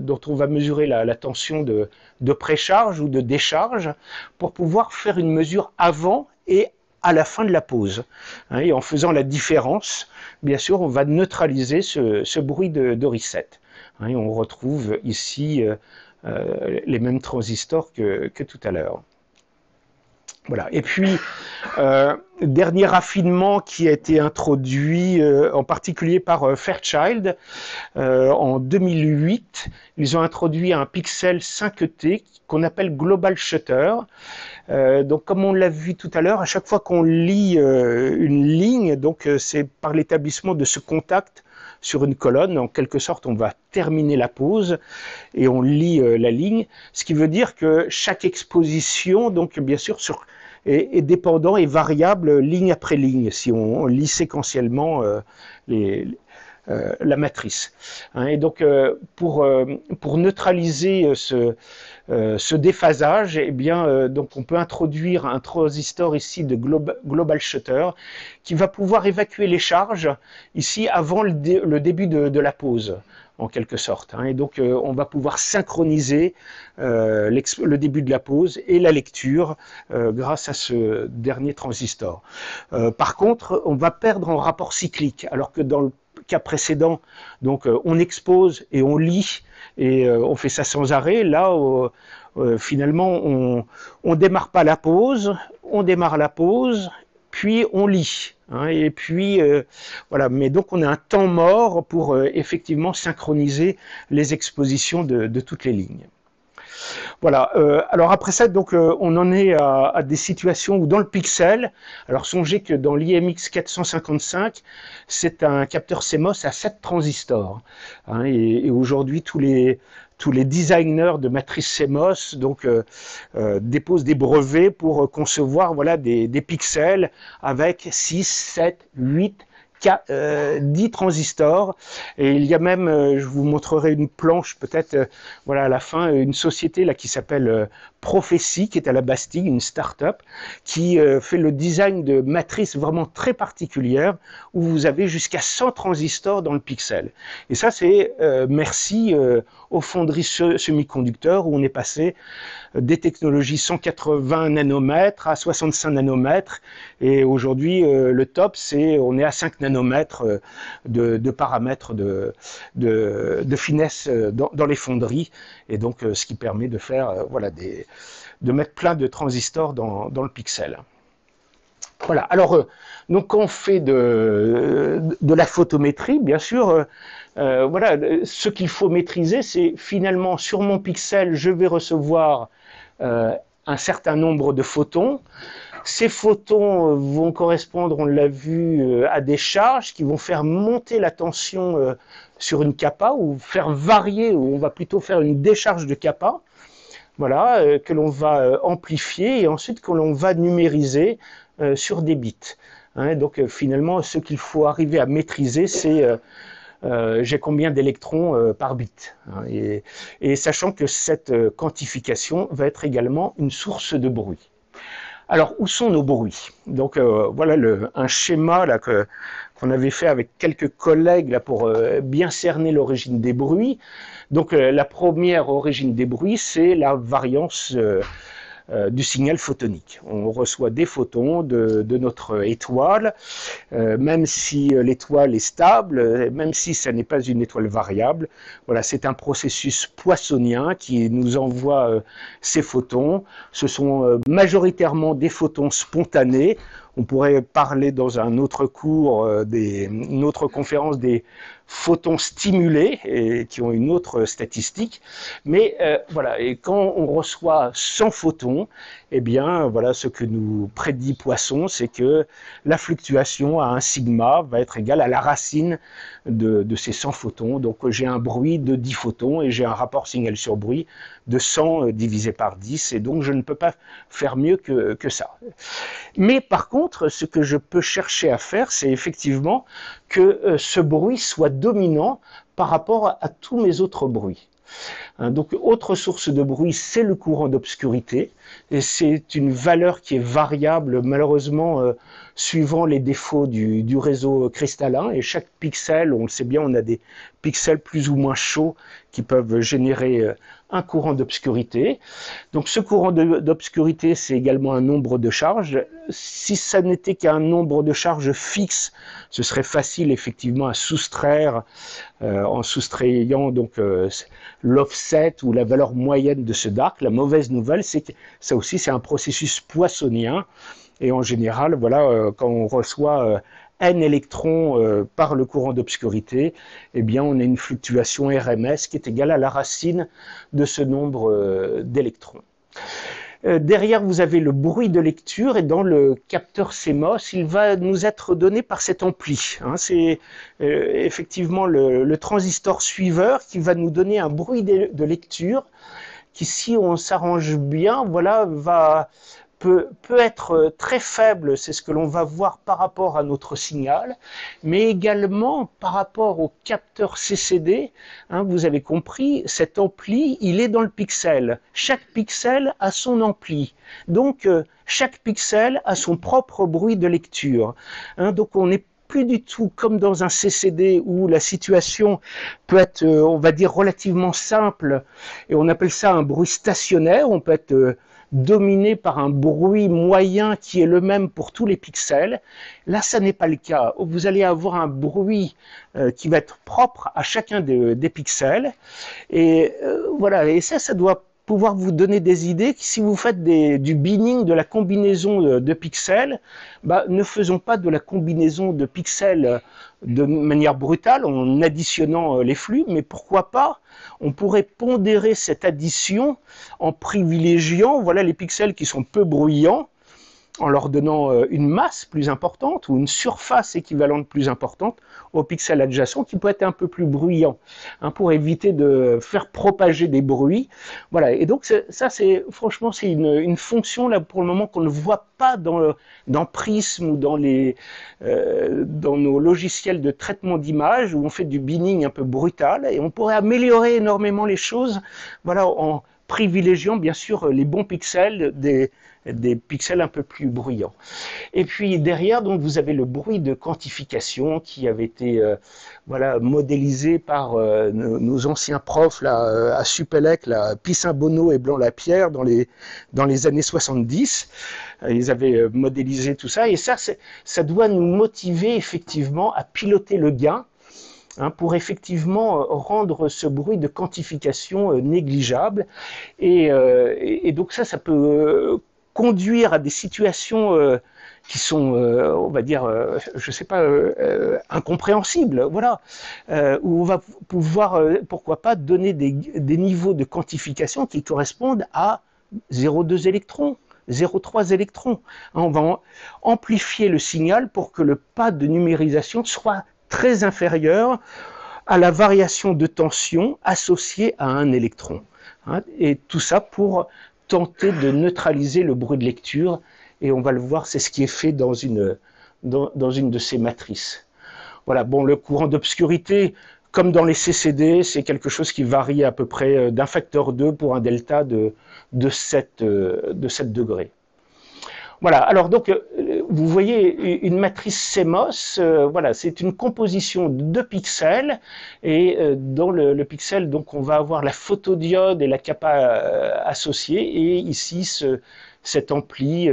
dont on va mesurer la tension de précharge ou de décharge pour pouvoir faire une mesure avant et à la fin de la pause. Et en faisant la différence, bien sûr, on va neutraliser ce bruit de reset. Et on retrouve ici les mêmes transistors que tout à l'heure. Voilà. Et puis, dernier raffinement qui a été introduit en particulier par Fairchild en 2008, ils ont introduit un pixel 5T qu'on appelle Global Shutter. Donc comme on l'a vu tout à l'heure, à chaque fois qu'on lit une ligne, donc c'est par l'établissement de ce contact sur une colonne, en quelque sorte on va terminer la pause et on lit la ligne, ce qui veut dire que chaque exposition, donc bien sûr est dépendant et variable ligne après ligne, si on lit séquentiellement la matrice. Hein. Et donc, pour neutraliser ce déphasage, eh bien, donc on peut introduire un transistor ici de global shutter qui va pouvoir évacuer les charges ici avant le début de la pause, en quelque sorte. Hein. Et donc, on va pouvoir synchroniser le début de la pause et la lecture grâce à ce dernier transistor. Par contre, on va perdre en rapport cyclique, alors que dans le cas précédent, donc on expose et on lit et on fait ça sans arrêt. Là, finalement, on démarre pas la pause, on démarre la pause, puis on lit. Hein, et puis voilà. Mais donc on a un temps mort pour effectivement synchroniser les expositions de toutes les lignes. Voilà. Alors après ça, donc on en est à des situations où dans le pixel, alors songez que dans l'IMX 455, c'est un capteur CMOS à 7 transistors. Hein, et aujourd'hui, tous les designers de matrices CMOS donc, déposent des brevets pour concevoir voilà, des pixels avec 6, 7, 8, 10 transistors. Et il y a même, je vous montrerai une planche peut-être voilà, à la fin, une société là, qui s'appelle Prophétie, qui est à la Bastille, une start-up, qui fait le design de matrices vraiment très particulières, où vous avez jusqu'à 100 transistors dans le pixel. Et ça, c'est merci aux fonderies semi-conducteurs, où on est passé des technologies 180 nanomètres à 65 nanomètres, et aujourd'hui, le top, c'est on est à 5 nanomètres de paramètres de finesse dans les fonderies, et donc ce qui permet de faire voilà, de mettre plein de transistors dans le pixel. Voilà, alors donc quand on fait de la photométrie, bien sûr, voilà, ce qu'il faut maîtriser, c'est finalement sur mon pixel, je vais recevoir un certain nombre de photons. Ces photons vont correspondre, on l'a vu, à des charges qui vont faire monter la tension sur une kappa, ou faire varier, ou on va plutôt faire une décharge de kappa, voilà, que l'on va amplifier et ensuite que l'on va numériser sur des bits. Hein, donc finalement, ce qu'il faut arriver à maîtriser, c'est j'ai combien d'électrons par bit. Hein, et sachant que cette quantification va être également une source de bruit. Alors, où sont nos bruits? Donc, voilà un schéma là, qu'on avait fait avec quelques collègues là, pour bien cerner l'origine des bruits. Donc, la première origine des bruits, c'est la variance du signal photonique. On reçoit des photons de notre étoile, même si l'étoile est stable, même si ça n'est pas une étoile variable. Voilà, c'est un processus poissonien qui nous envoie ces photons. Ce sont majoritairement des photons spontanés. On pourrait parler dans un autre cours, une autre conférence des photons stimulés et qui ont une autre statistique. Mais voilà, et quand on reçoit 100 photons, eh bien voilà, ce que nous prédit Poisson, c'est que la fluctuation à un sigma va être égale à la racine de ces 100 photons. Donc j'ai un bruit de 10 photons et j'ai un rapport signal sur bruit de 100 divisé par 10, et donc je ne peux pas faire mieux que ça. Mais par contre, ce que je peux chercher à faire, c'est effectivement que ce bruit soit dominant par rapport à tous mes autres bruits. Donc, autre source de bruit, c'est le courant d'obscurité, et c'est une valeur qui est variable, malheureusement, suivant les défauts du réseau cristallin, et chaque pixel, on le sait bien, on a des pixels plus ou moins chauds qui peuvent générer un courant d'obscurité. Donc ce courant d'obscurité, c'est également un nombre de charges. Si ça n'était qu'un nombre de charges fixe, ce serait facile effectivement à soustraire en soustrayant donc l'offset ou la valeur moyenne de ce dark. La mauvaise nouvelle, c'est que ça aussi c'est un processus poissonien, et en général, voilà, quand on reçoit n électrons par le courant d'obscurité, eh bien on a une fluctuation RMS qui est égale à la racine de ce nombre d'électrons. Derrière, vous avez le bruit de lecture, et dans le capteur CMOS, il va nous être donné par cet ampli. Hein, c'est effectivement le transistor suiveur qui va nous donner un bruit de lecture qui, si on s'arrange bien, voilà, va peut être très faible, c'est ce que l'on va voir par rapport à notre signal, mais également par rapport au capteur CCD. Vous avez compris, cet ampli, il est dans le pixel. Chaque pixel a son ampli. Donc, chaque pixel a son propre bruit de lecture. Donc, on n'est plus du tout comme dans un CCD où la situation peut être, on va dire, relativement simple, et on appelle ça un bruit stationnaire. On peut être dominé par un bruit moyen qui est le même pour tous les pixels. Là, ça n'est pas le cas. Vous allez avoir un bruit qui va être propre à chacun des pixels. Et voilà, et ça doit pouvoir vous donner des idées. Si vous faites du binning, de la combinaison de pixels, ne faisons pas de la combinaison de pixels de manière brutale en additionnant les flux, mais pourquoi pas, on pourrait pondérer cette addition en privilégiant les pixels qui sont peu bruyants, en leur donnant une masse plus importante ou une surface équivalente plus importante aux pixels adjacents qui peut être un peu plus bruyant, pour éviter de faire propager des bruits. Voilà, et donc ça, franchement, c'est une fonction là pour le moment qu'on ne voit pas dans Prism ou dans nos logiciels de traitement d'image où on fait du binning un peu brutal, et on pourrait améliorer énormément les choses, en privilégiant bien sûr les bons pixels des pixels un peu plus bruyants. Et puis derrière, donc, vous avez le bruit de quantification qui avait été modélisé par nos anciens profs là, à Supélec, Pissin Bonneau et Blanc-Lapierre dans les années 70. Ils avaient modélisé tout ça, et ça doit nous motiver effectivement à piloter le gain, pour effectivement rendre ce bruit de quantification négligeable. Et donc ça peut conduire à des situations qui sont, on va dire, je sais pas, incompréhensibles, où on va pouvoir, pourquoi pas, donner des niveaux de quantification qui correspondent à 0,2 électrons, 0,3 électrons. On va amplifier le signal pour que le pas de numérisation soit très inférieur à la variation de tension associée à un électron. Et tout ça pour tenter de neutraliser le bruit de lecture, et on va le voir, c'est ce qui est fait dans une de ces matrices. Voilà, bon, le courant d'obscurité, comme dans les CCD, c'est quelque chose qui varie à peu près d'un facteur 2 pour un delta de 7 degrés. Voilà, alors donc, vous voyez une matrice CMOS, c'est une composition de 2 pixels, et dans le pixel, donc, on va avoir la photodiode et la kappa associée, et ici, cet ampli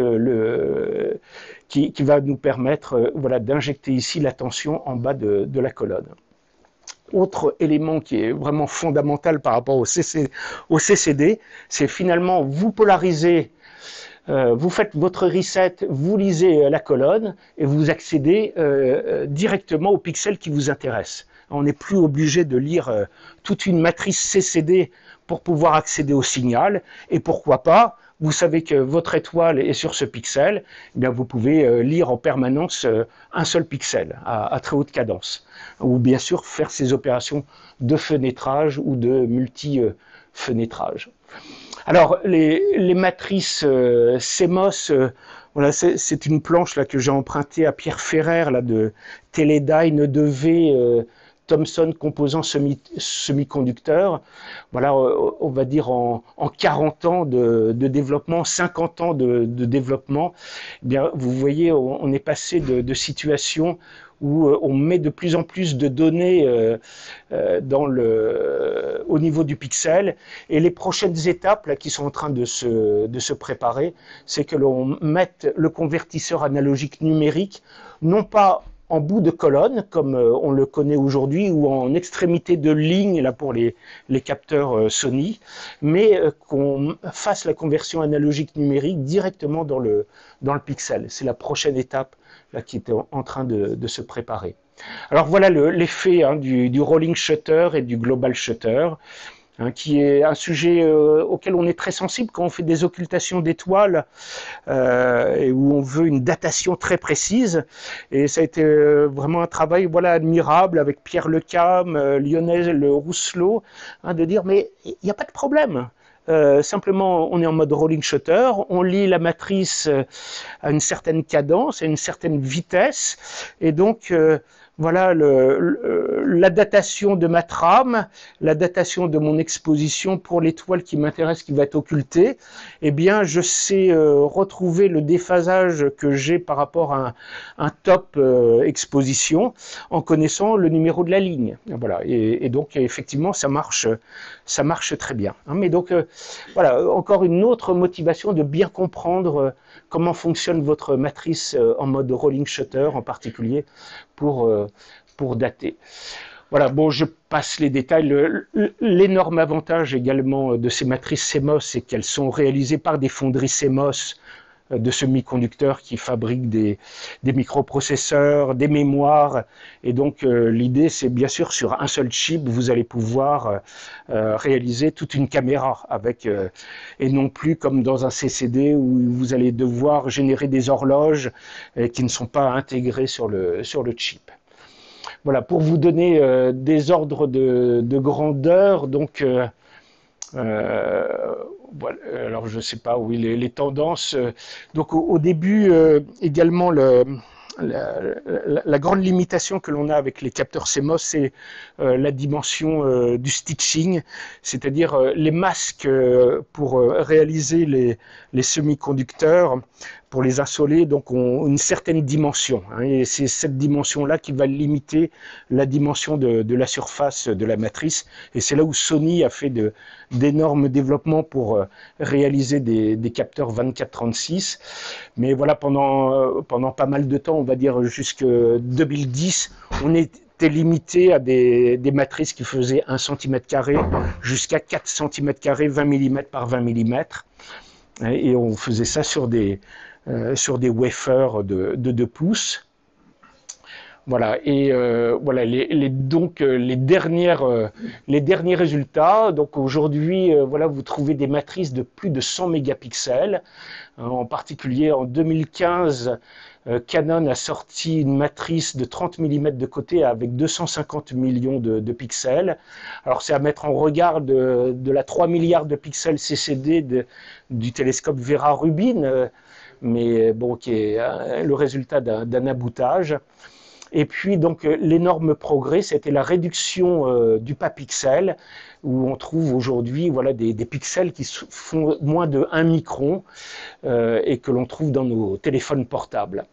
qui va nous permettre d'injecter ici la tension en bas de la colonne. Autre élément qui est vraiment fondamental par rapport au CCD, c'est finalement vous polarisez. Vous faites votre reset, vous lisez la colonne et vous accédez directement au pixel qui vous intéresse. On n'est plus obligé de lire toute une matrice CCD pour pouvoir accéder au signal. Et pourquoi pas, vous savez que votre étoile est sur ce pixel, eh bien vous pouvez lire en permanence un seul pixel à très haute cadence. Ou bien sûr faire ces opérations de fenêtrage ou de multi-fenêtrage. Alors, les matrices CMOS, c'est une planche là, que j'ai empruntée à Pierre Ferrer là, de Teledyne 2V Thomson composant semi-conducteur. Voilà, on va dire en 40 ans de développement, 50 ans de développement, eh bien, vous voyez, on est passé de situations où on met de plus en plus de données au niveau du pixel. Et les prochaines étapes là, qui sont en train de se préparer, c'est que l'on mette le convertisseur analogique numérique, non pas en bout de colonne, comme on le connaît aujourd'hui, ou en extrémité de ligne là, pour les capteurs Sony, mais qu'on fasse la conversion analogique numérique directement dans le pixel. C'est la prochaine étape là, qui est en train de se préparer. Alors voilà l'effet du rolling shutter et du global shutter, qui est un sujet auquel on est très sensible quand on fait des occultations d'étoiles et où on veut une datation très précise. Et ça a été vraiment un travail admirable avec Pierre Lecam, Lionel Rousselot, de dire mais il n'y a pas de problème. simplement, on est en mode rolling shutter, on lit la matrice à une certaine cadence, à une certaine vitesse, et donc voilà la datation de ma trame, la datation de mon exposition pour l'étoile qui m'intéresse, qui va être occultée. Eh bien, je sais retrouver le déphasage que j'ai par rapport à un top exposition en connaissant le numéro de la ligne. Voilà. Et donc, effectivement, ça marche très bien. Mais donc, voilà, encore une autre motivation de bien comprendre comment fonctionne votre matrice en mode rolling shutter en particulier pour dater. Voilà, bon, je passe les détails. L'énorme avantage également de ces matrices CMOS, c'est qu'elles sont réalisées par des fonderies CMOS de semi-conducteurs qui fabriquent des microprocesseurs, des mémoires. Et donc, l'idée, c'est bien sûr, sur un seul chip, vous allez pouvoir réaliser toute une caméra avec, et non plus comme dans un CCD où vous allez devoir générer des horloges qui ne sont pas intégrées sur le chip. Voilà, pour vous donner des ordres de grandeur, donc voilà, alors je ne sais pas, oui, les tendances. Donc au début, également, la grande limitation que l'on a avec les capteurs CMOS, c'est la dimension du stitching, c'est-à-dire les masques pour réaliser les semi-conducteurs, pour les isoler, donc ont une certaine dimension. Et c'est cette dimension-là qui va limiter la dimension de la surface de la matrice. Et c'est là où Sony a fait d'énormes développements pour réaliser des capteurs 24-36. Mais voilà, pendant pas mal de temps, on va dire jusqu'en 2010, on était limité à des matrices qui faisaient 1 cm² jusqu'à 4 cm², 20 mm par 20 mm. Et on faisait ça sur des wafers de 2 pouces. Voilà, et voilà donc les derniers résultats. Donc aujourd'hui, voilà, vous trouvez des matrices de plus de 100 mégapixels. En particulier en 2015, Canon a sorti une matrice de 30 mm de côté avec 250 millions de pixels. Alors c'est à mettre en regard de la 3 milliards de pixels CCD du télescope Vera Rubin, mais bon, qui est le résultat d'un aboutage. Et puis donc l'énorme progrès, c'était la réduction du pas pixel, où on trouve aujourd'hui voilà, des pixels qui font moins de 1 micron et que l'on trouve dans nos téléphones portables.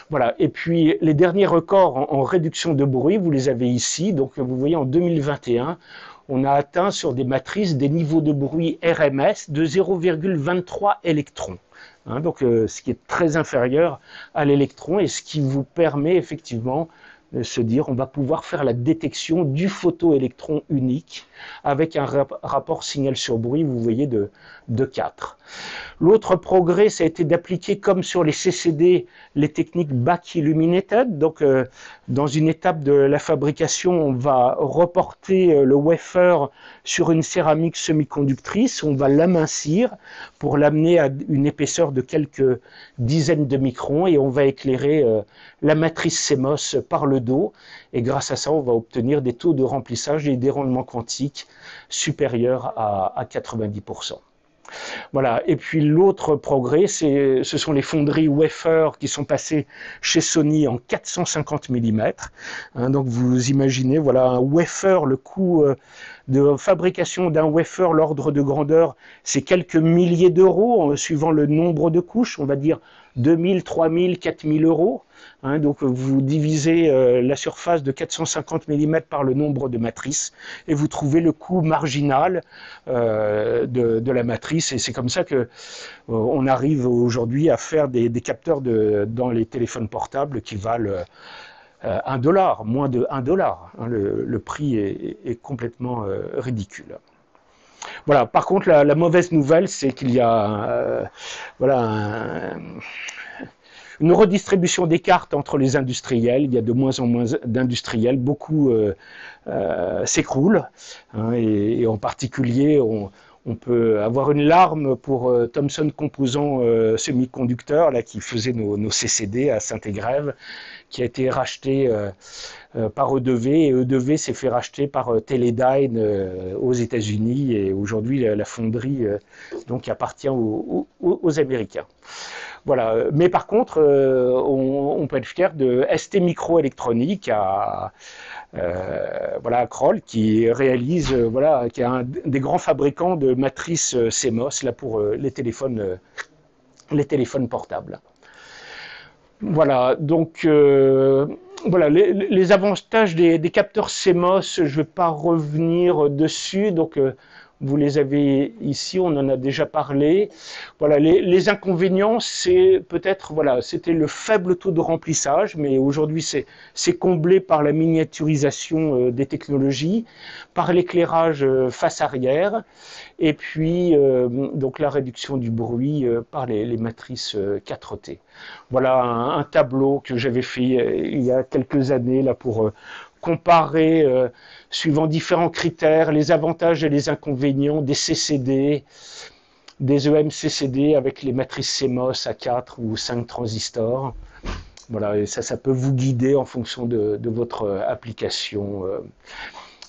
Voilà. Et puis les derniers records en réduction de bruit, vous les avez ici. Donc vous voyez en 2021, on a atteint sur des matrices des niveaux de bruit RMS de 0,23 électrons. Donc ce qui est très inférieur à l'électron et ce qui vous permet effectivement de se dire on va pouvoir faire la détection du photoélectron unique avec un rapport signal sur bruit, vous voyez, de 4. L'autre progrès, ça a été d'appliquer, comme sur les CCD, les techniques back illuminated. Donc, dans une étape de la fabrication, on va reporter le wafer sur une céramique semi-conductrice, on va l'amincir pour l'amener à une épaisseur de quelques dizaines de microns et on va éclairer la matrice CMOS par le dos. Et grâce à ça, on va obtenir des taux de remplissage et des rendements quantiques supérieurs à 90%. Voilà. Et puis l'autre progrès, ce sont les fonderies wafer qui sont passées chez Sony en 450 mm. Donc vous imaginez, voilà, un wafer, le coût de fabrication d'un wafer, l'ordre de grandeur, c'est quelques milliers d'euros, suivant le nombre de couches, on va dire 2000, 3000, 4000 euros. Donc vous divisez la surface de 450 mm par le nombre de matrices et vous trouvez le coût marginal de la matrice. Et c'est comme ça que on arrive aujourd'hui à faire des capteurs dans les téléphones portables qui valent $1, moins de $1. Le prix est complètement ridicule. Voilà. Par contre, la mauvaise nouvelle, c'est qu'il y a une redistribution des cartes entre les industriels. Il y a de moins en moins d'industriels. Beaucoup s'écroulent. Et en particulier, on peut avoir une larme pour Thomson Composants Semi-Conducteurs, là, qui faisait nos CCD à Saint-Égrève, qui a été racheté par E2V, et E2V s'est fait racheter par Teledyne aux États-Unis, et aujourd'hui la fonderie donc appartient aux Américains. Voilà. Mais par contre, on peut être fier de ST Microélectronique voilà, à Crolles, qui réalise, voilà, qui est un des grands fabricants de matrices CMOS là, pour les téléphones portables. Voilà, donc voilà, les avantages des capteurs CMOS, je ne vais pas revenir dessus, donc vous les avez ici, on en a déjà parlé. Voilà, les inconvénients, c'est peut-être, voilà, c'était le faible taux de remplissage, mais aujourd'hui c'est comblé par la miniaturisation des technologies, par l'éclairage face arrière, et puis donc la réduction du bruit par les matrices 4T. Voilà un tableau que j'avais fait il y a quelques années là pour comparer, suivant différents critères, les avantages et les inconvénients des CCD, des EMCCD avec les matrices CMOS à 4 ou 5 transistors. Voilà, et ça peut vous guider en fonction de votre application.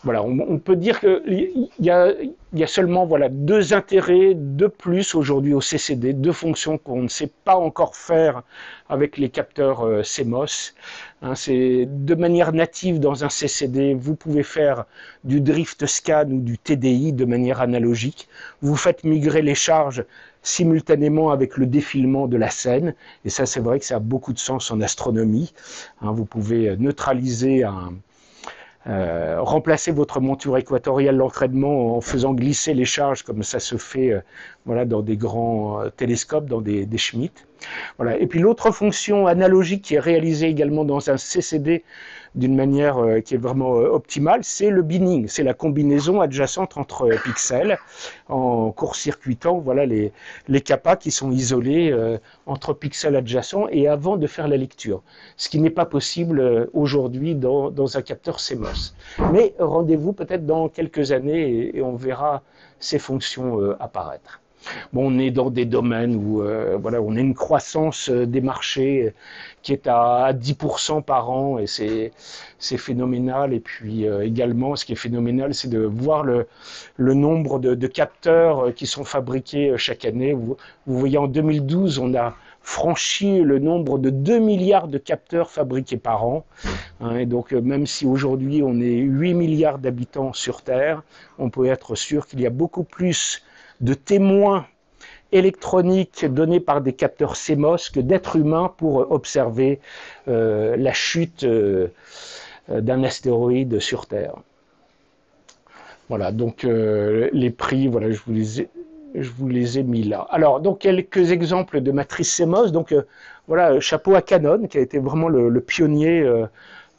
Voilà, on peut dire qu'il y a seulement voilà, 2 intérêts de plus aujourd'hui au CCD, 2 fonctions qu'on ne sait pas encore faire avec les capteurs CMOS. Hein, c'est de manière native dans un CCD, vous pouvez faire du drift scan ou du TDI de manière analogique. Vous faites migrer les charges simultanément avec le défilement de la scène, et ça c'est vrai que ça a beaucoup de sens en astronomie. Hein, vous pouvez neutraliser remplacer votre monture équatoriale d'entraînement en faisant glisser les charges comme ça se fait voilà, dans des grands télescopes, dans des Schmitt. Voilà. Et puis l'autre fonction analogique qui est réalisée également dans un CCD d'une manière qui est vraiment optimale, c'est le binning, c'est la combinaison adjacente entre pixels en court-circuitant voilà, les CAPA qui sont isolés entre pixels adjacents et avant de faire la lecture, ce qui n'est pas possible aujourd'hui dans un capteur CMOS. Mais rendez-vous peut-être dans quelques années et on verra ces fonctions apparaître. Bon, on est dans des domaines où voilà, on a une croissance des marchés qui est à 10% par an et c'est phénoménal. Et puis également, ce qui est phénoménal, c'est de voir le nombre de capteurs qui sont fabriqués chaque année. Vous voyez, en 2012, on a franchi le nombre de 2 milliards de capteurs fabriqués par an. Hein, et donc, même si aujourd'hui on est 8 milliards d'habitants sur Terre, on peut être sûr qu'il y a beaucoup plus de témoins électroniques donnés par des capteurs CMOS que d'êtres humains pour observer la chute d'un astéroïde sur Terre. Voilà, donc les prix, voilà, je vous les ai mis là. Alors, donc quelques exemples de matrices CMOS. Donc voilà, chapeau à Canon qui a été vraiment le pionnier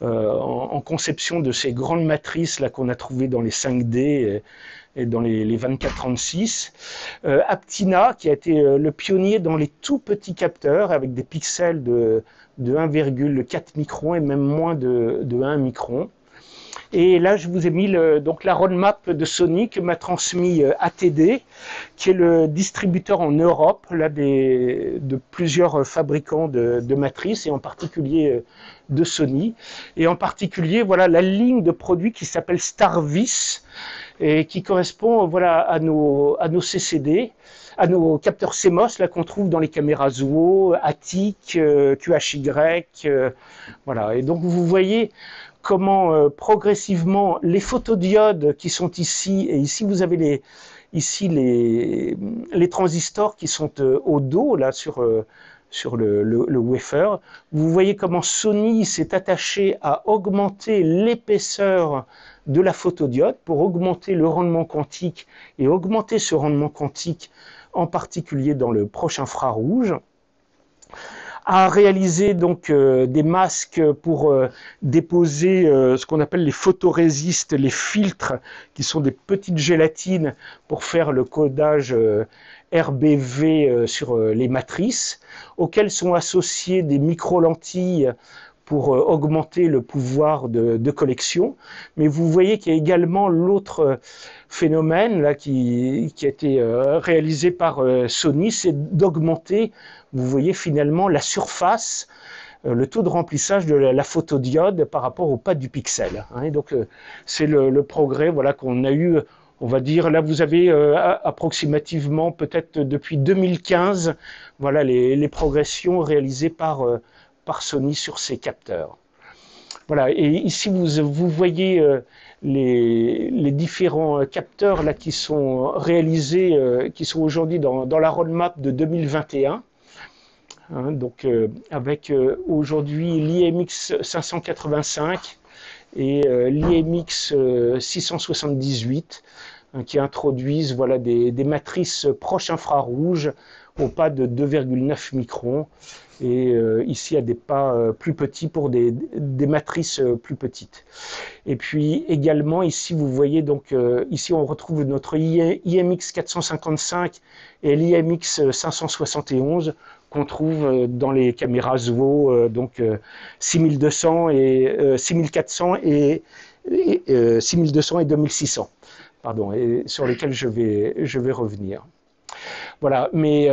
en conception de ces grandes matrices là qu'on a trouvées dans les 5D et dans les 2436. Aptina, qui a été le pionnier dans les tout petits capteurs avec des pixels de 1,4 micron et même moins de 1 micron. Et là, je vous ai mis donc la roadmap de Sony que m'a transmis ATD, qui est le distributeur en Europe là, de plusieurs fabricants de matrices, et en particulier de Sony. Et en particulier, voilà la ligne de produits qui s'appelle Starvis, et qui correspond voilà, à nos CCD, à nos capteurs CMOS là qu'on trouve dans les caméras Zuo, Attic, QHY, voilà. Et donc vous voyez comment progressivement les photodiodes qui sont ici, et ici vous avez les transistors qui sont au dos là sur le wafer. Vous voyez comment Sony s'est attaché à augmenter l'épaisseur de la photodiode pour augmenter le rendement quantique et augmenter ce rendement quantique en particulier dans le proche infrarouge, a réalisé donc des masques pour déposer ce qu'on appelle les photorésistes, les filtres, qui sont des petites gélatines pour faire le codage RBV sur les matrices, auxquelles sont associées des micro-lentilles pour augmenter le pouvoir de collection. Mais vous voyez qu'il y a également l'autre phénomène là, qui a été réalisé par Sony, c'est d'augmenter, vous voyez finalement, la surface le taux de remplissage de la photodiode par rapport au pas du pixel. Hein. Et donc c'est le progrès voilà, qu'on a eu, on va dire, là vous avez approximativement peut-être depuis 2015 voilà, les progressions réalisées par Sony sur ces capteurs. Voilà, et ici vous voyez les différents capteurs là, qui sont réalisés, qui sont aujourd'hui dans la roadmap de 2021. Hein, donc avec aujourd'hui l'IMX 585 et l'IMX 678 hein, qui introduisent voilà, des matrices proches infrarouges au pas de 2,9 microns et ici à des pas plus petits pour des matrices plus petites. Et puis également ici vous voyez donc ici on retrouve notre IMX 455 et l'IMX 571 qu'on trouve dans les caméras ZWO donc 6200 et 6400 et 6200 et 2600 pardon et sur lesquels je vais revenir. Voilà, mais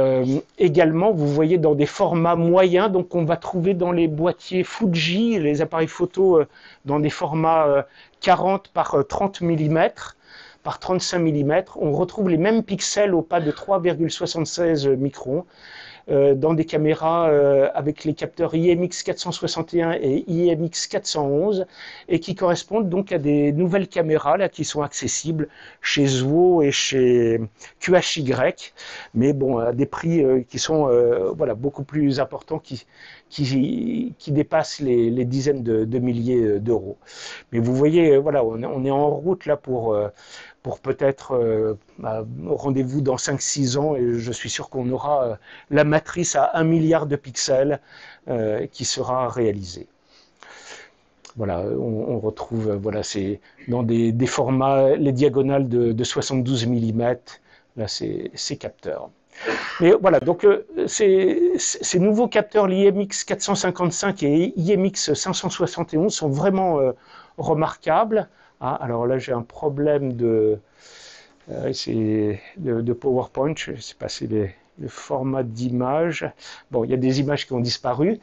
également, vous voyez dans des formats moyens, donc on va trouver dans les boîtiers Fuji, les appareils photo dans des formats 40 par 30 mm, par 35 mm, on retrouve les mêmes pixels au pas de 3,76 microns. Dans des caméras avec les capteurs IMX 461 et IMX 411 et qui correspondent donc à des nouvelles caméras là, qui sont accessibles chez ZWO et chez QHY, mais bon, à des prix qui sont voilà, beaucoup plus importants, qui dépassent les dizaines de milliers d'euros. Mais vous voyez, voilà, on est en route là pour peut-être rendez-vous dans 5-6 ans et je suis sûr qu'on aura la matrice à 1 milliard de pixels qui sera réalisée. Voilà, on retrouve, voilà, c'est dans des formats, les diagonales de 72 mm, là ces capteurs. Et voilà, donc ces nouveaux capteurs, l'IMX 455 et IMX 571, sont vraiment remarquables. Ah, alors là, j'ai un problème de PowerPoint, je ne sais pas si le format d'image. Bon, il y a des images qui ont disparu.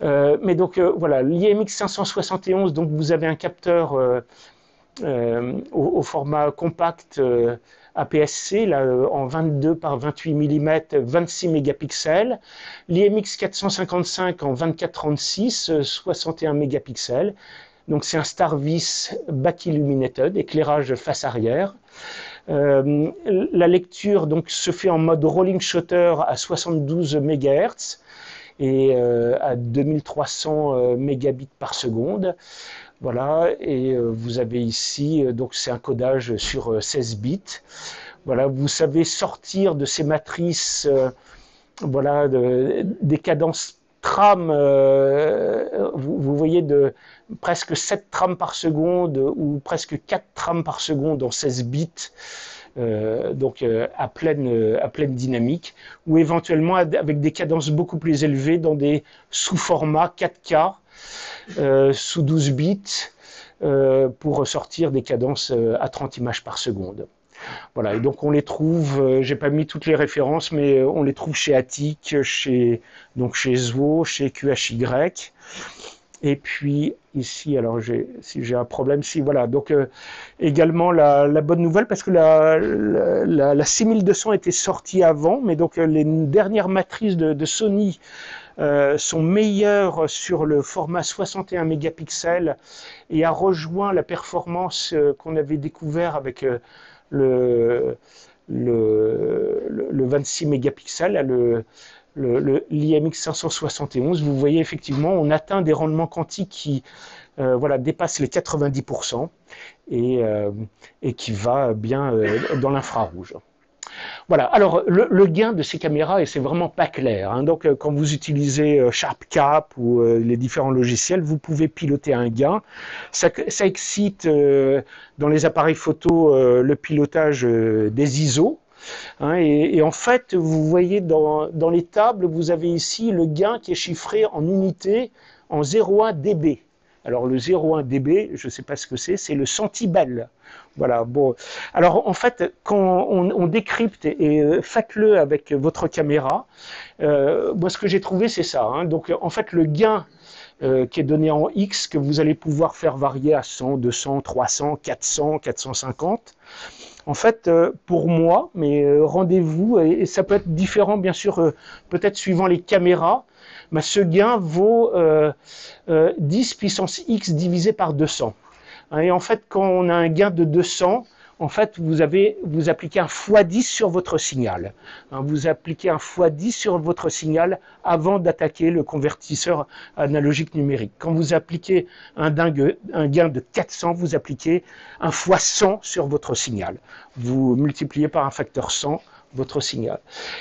Mais donc, voilà, l'IMX 571, donc vous avez un capteur au format compact APS-C, là, en 22 par 28 mm, 26 mégapixels. L'IMX 455 en 24-36, 61 mégapixels. Donc c'est un Starvis back illuminated, éclairage face arrière. La lecture donc, se fait en mode rolling shutter à 72 MHz et à 2300 mégabits par seconde. Voilà, et vous avez ici, donc c'est un codage sur 16 bits. Voilà, vous savez sortir de ces matrices voilà, des cadences tram, vous voyez de presque 7 trams par seconde ou presque 4 trams par seconde en 16 bits, donc à pleine dynamique, ou éventuellement avec des cadences beaucoup plus élevées dans des sous-formats 4K sous 12 bits pour sortir des cadences à 30 images par seconde. Voilà, et donc on les trouve, j'ai pas mis toutes les références, mais on les trouve chez Attic, chez ZWO, chez QHY. Et puis ici, alors si j'ai un problème, si voilà, donc également la bonne nouvelle, parce que la 6200 était sortie avant, mais donc les dernières matrices de Sony sont meilleures sur le format 61 mégapixels et a rejoint la performance qu'on avait découvert avec le 26 mégapixels, l'IMX 571, vous voyez effectivement, on atteint des rendements quantiques qui voilà, dépassent les 90% et qui va bien dans l'infrarouge. Voilà, alors le gain de ces caméras, et c'est vraiment pas clair, hein, donc quand vous utilisez SharpCap ou les différents logiciels, vous pouvez piloter un gain. Ça excite dans les appareils photo le pilotage des ISO. Hein, et en fait, vous voyez dans les tables, vous avez ici le gain qui est chiffré en unités en 0,1 dB. Alors le 0,1 dB, je ne sais pas ce que c'est le centibel. Voilà, bon. Alors en fait, quand on décrypte, et faites-le avec votre caméra, moi ce que j'ai trouvé c'est ça. Hein. Donc en fait le gain qui est donné en X, que vous allez pouvoir faire varier à 100, 200, 300, 400, 450. En fait, pour moi, mais rendez-vous, et ça peut être différent bien sûr, peut-être suivant les caméras, mais ce gain vaut 10 puissance X divisé par 200. Et en fait, quand on a un gain de 200, en fait, vous appliquez un x10 sur votre signal. Vous appliquez un x10 sur votre signal avant d'attaquer le convertisseur analogique numérique. Quand vous appliquez un gain de 400, vous appliquez un x100 sur votre signal. Vous multipliez par un facteur 100 votre signal.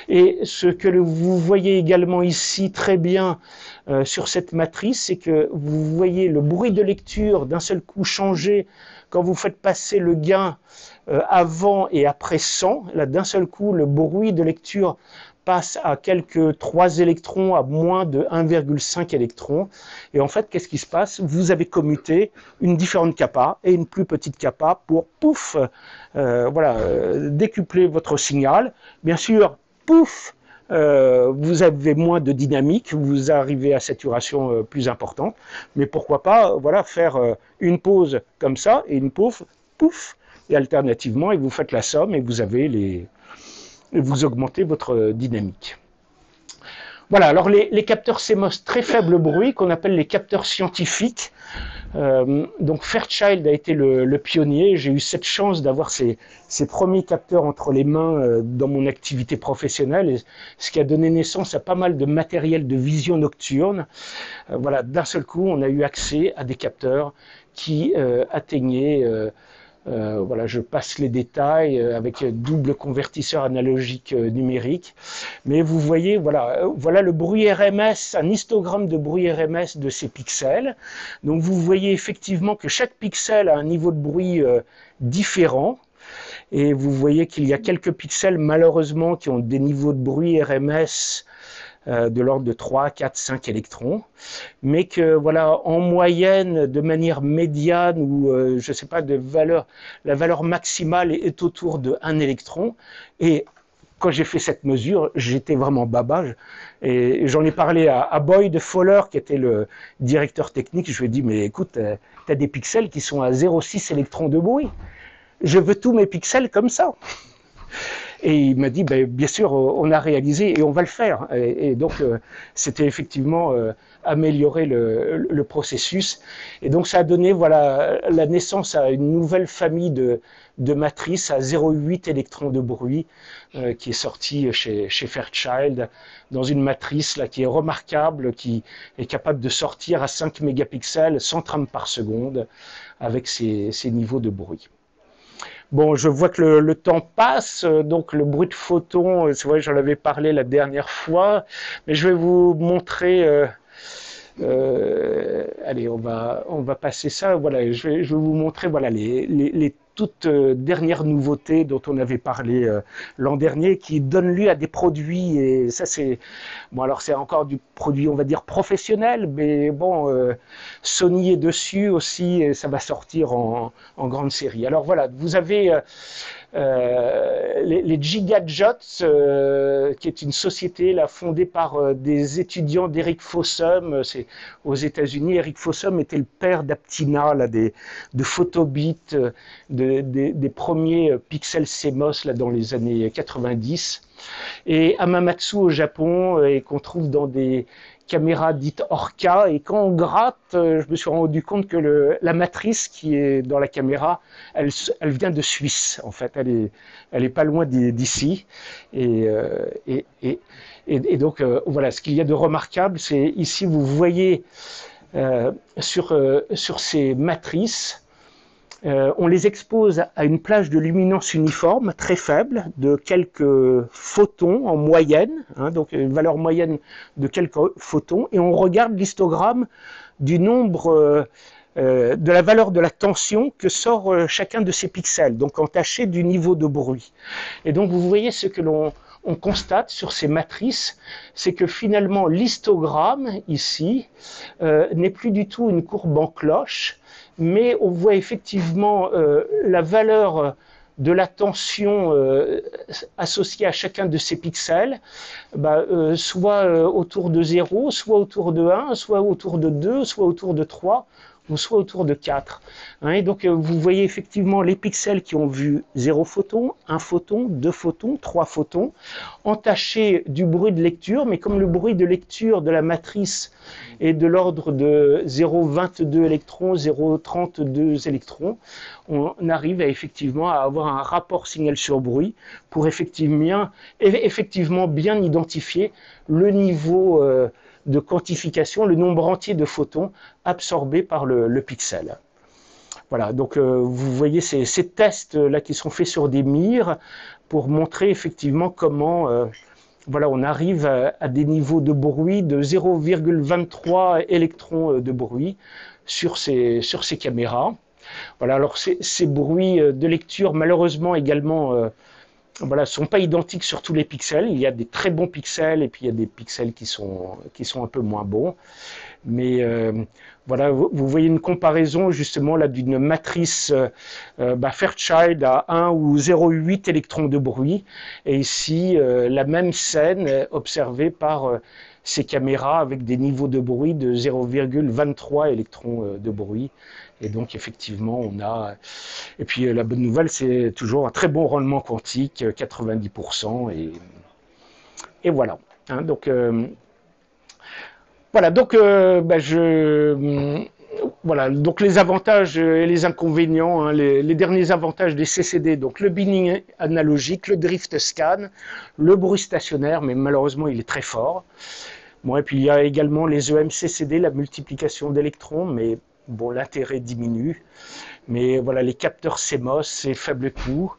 Et ce que vous voyez également ici très bien sur cette matrice, c'est que vous voyez le bruit de lecture d'un seul coup changer quand vous faites passer le gain avant et après 100. Là, d'un seul coup, le bruit de lecture passe à quelques 3 électrons à moins de 1,5 électrons. Et en fait, qu'est-ce qui se passe? Vous avez commuté une différente kappa et une plus petite kappa pour, pouf, décupler votre signal. Bien sûr, pouf, vous avez moins de dynamique, vous arrivez à saturation plus importante. Mais pourquoi pas faire une pause comme ça et une pause, pouf, et alternativement, et vous faites la somme et vous avez vous augmentez votre dynamique. Voilà, alors les capteurs CMOS très faible bruit, qu'on appelle les capteurs scientifiques. Donc Fairchild a été le pionnier. J'ai eu cette chance d'avoir ces premiers capteurs entre les mains dans mon activité professionnelle, et ce qui a donné naissance à pas mal de matériel de vision nocturne. Voilà, d'un seul coup, on a eu accès à des capteurs qui atteignaient... je passe les détails avec double convertisseur analogique numérique. Mais vous voyez, voilà le bruit RMS, un histogramme de bruit RMS de ces pixels. Donc vous voyez effectivement que chaque pixel a un niveau de bruit différent. Et vous voyez qu'il y a quelques pixels malheureusement qui ont des niveaux de bruit RMS de l'ordre de 3, 4, 5 électrons, mais que en moyenne, de manière médiane, ou je ne sais pas, la valeur maximale est autour de 1 électron. Et quand j'ai fait cette mesure, j'étais vraiment baba, et j'en ai parlé à Boyd Fowler, qui était le directeur technique. Je lui ai dit, mais écoute, tu as des pixels qui sont à 0,6 électrons de bruit. Je veux tous mes pixels comme ça. Et il m'a dit, bien sûr, on a réalisé et on va le faire. Et donc, c'était effectivement améliorer le processus. Et donc, ça a donné la naissance à une nouvelle famille de matrices à 0,8 électrons de bruit qui est sortie chez Fairchild, dans une matrice là, qui est remarquable, qui est capable de sortir à 5 mégapixels, 100 trames par seconde, avec ces niveaux de bruit. Bon, je vois que le temps passe, donc le bruit de photon, c'est vrai, j'en avais parlé la dernière fois, mais je vais vous montrer, allez, on va passer ça, voilà, je vais vous montrer les toutes dernières nouveautés dont on avait parlé l'an dernier, qui donnent lieu à des produits, et ça c'est, bon alors c'est encore du produit on va dire professionnel, mais bon, Sony est dessus aussi, et ça va sortir en grande série. Alors voilà, vous avez les Gigadjets, qui est une société là, fondée par des étudiants d'Eric Fossum, c'est aux États-Unis. Eric Fossum était le père d'Aptina, là, de Photobit, des premiers pixels CMOS là, dans les années 90. Et Hamamatsu au Japon, et qu'on trouve dans des caméra dite Orca, et quand on gratte, je me suis rendu compte que la matrice qui est dans la caméra, elle vient de Suisse, en fait, elle est pas loin d'ici, et donc voilà, ce qu'il y a de remarquable, c'est ici vous voyez sur ces matrices, on les expose à une plage de luminance uniforme très faible, de quelques photons en moyenne, donc une valeur moyenne de quelques photons, et on regarde l'histogramme du nombre, de la valeur de la tension que sort chacun de ces pixels, donc entaché du niveau de bruit. Et donc vous voyez ce que l'on on constate sur ces matrices, c'est que finalement l'histogramme ici n'est plus du tout une courbe en cloche, mais on voit effectivement la valeur de la tension associée à chacun de ces pixels, soit autour de 0, soit autour de 1, soit autour de 2, soit autour de 3, ou soit autour de 4. Et donc vous voyez effectivement les pixels qui ont vu 0 photon, 1 photon, 2 photons, 3 photons, entachés du bruit de lecture, mais comme le bruit de lecture de la matrice est de l'ordre de 0,22 électrons, 0,32 électrons, on arrive effectivement à avoir un rapport signal sur bruit pour effectivement bien identifier le niveau de quantification, le nombre entier de photons absorbés par le pixel. Voilà, donc vous voyez ces tests là qui sont faits sur des mires pour montrer effectivement comment voilà, on arrive à des niveaux de bruit de 0,23 électrons de bruit sur ces caméras. Voilà, alors ces bruits de lecture malheureusement également voilà, sont pas identiques sur tous les pixels. Il y a des très bons pixels et puis il y a des pixels qui sont un peu moins bons. Mais voilà, vous voyez une comparaison justement là d'une matrice Fairchild à 1 ou 0,8 électrons de bruit. Et ici, la même scène observée par ces caméras avec des niveaux de bruit de 0,23 électrons de bruit. Et donc effectivement, on a... Et puis la bonne nouvelle, c'est toujours un très bon rendement quantique, 90%. Et voilà. Hein, donc voilà. Donc voilà. Donc les avantages et les inconvénients. Hein, les derniers avantages des CCD. Donc le binning analogique, le drift scan, le bruit stationnaire, mais malheureusement il est très fort. Bon, et puis il y a également les EMCCD, la multiplication d'électrons, mais bon, l'intérêt diminue, mais voilà, les capteurs CMOS, c'est faible coût,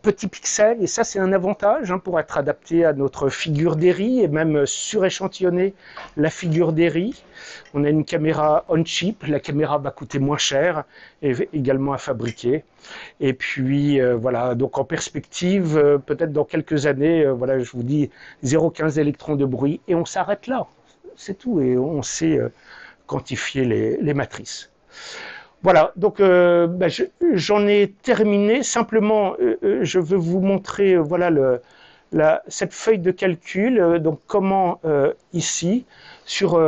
petit pixel, et ça c'est un avantage hein, pour être adapté à notre figure d'Airy et même suréchantillonner la figure d'Airy. On a une caméra on-chip, la caméra va coûter moins cher et également à fabriquer. Et puis voilà, donc en perspective, peut-être dans quelques années, voilà, je vous dis 0,15 électrons de bruit et on s'arrête là, c'est tout, et on sait quantifier les matrices. Voilà, donc j'en ai terminé. Simplement, je veux vous montrer voilà, cette feuille de calcul. Donc comment ici, sur...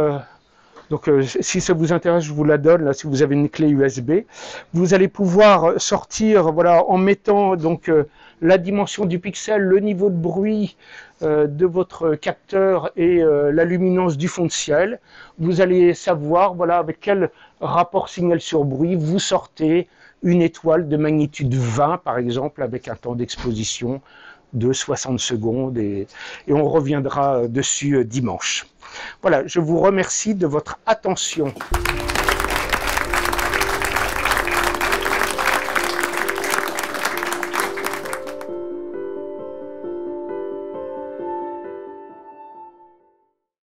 donc si ça vous intéresse, je vous la donne, là, si vous avez une clé USB. Vous allez pouvoir sortir, voilà, en mettant donc la dimension du pixel, le niveau de bruit de votre capteur et la luminance du fond de ciel. Vous allez savoir, voilà, avec quel rapport signal sur bruit vous sortez une étoile de magnitude 20, par exemple, avec un temps d'exposition de 60 secondes, et on reviendra dessus dimanche. Voilà, je vous remercie de votre attention.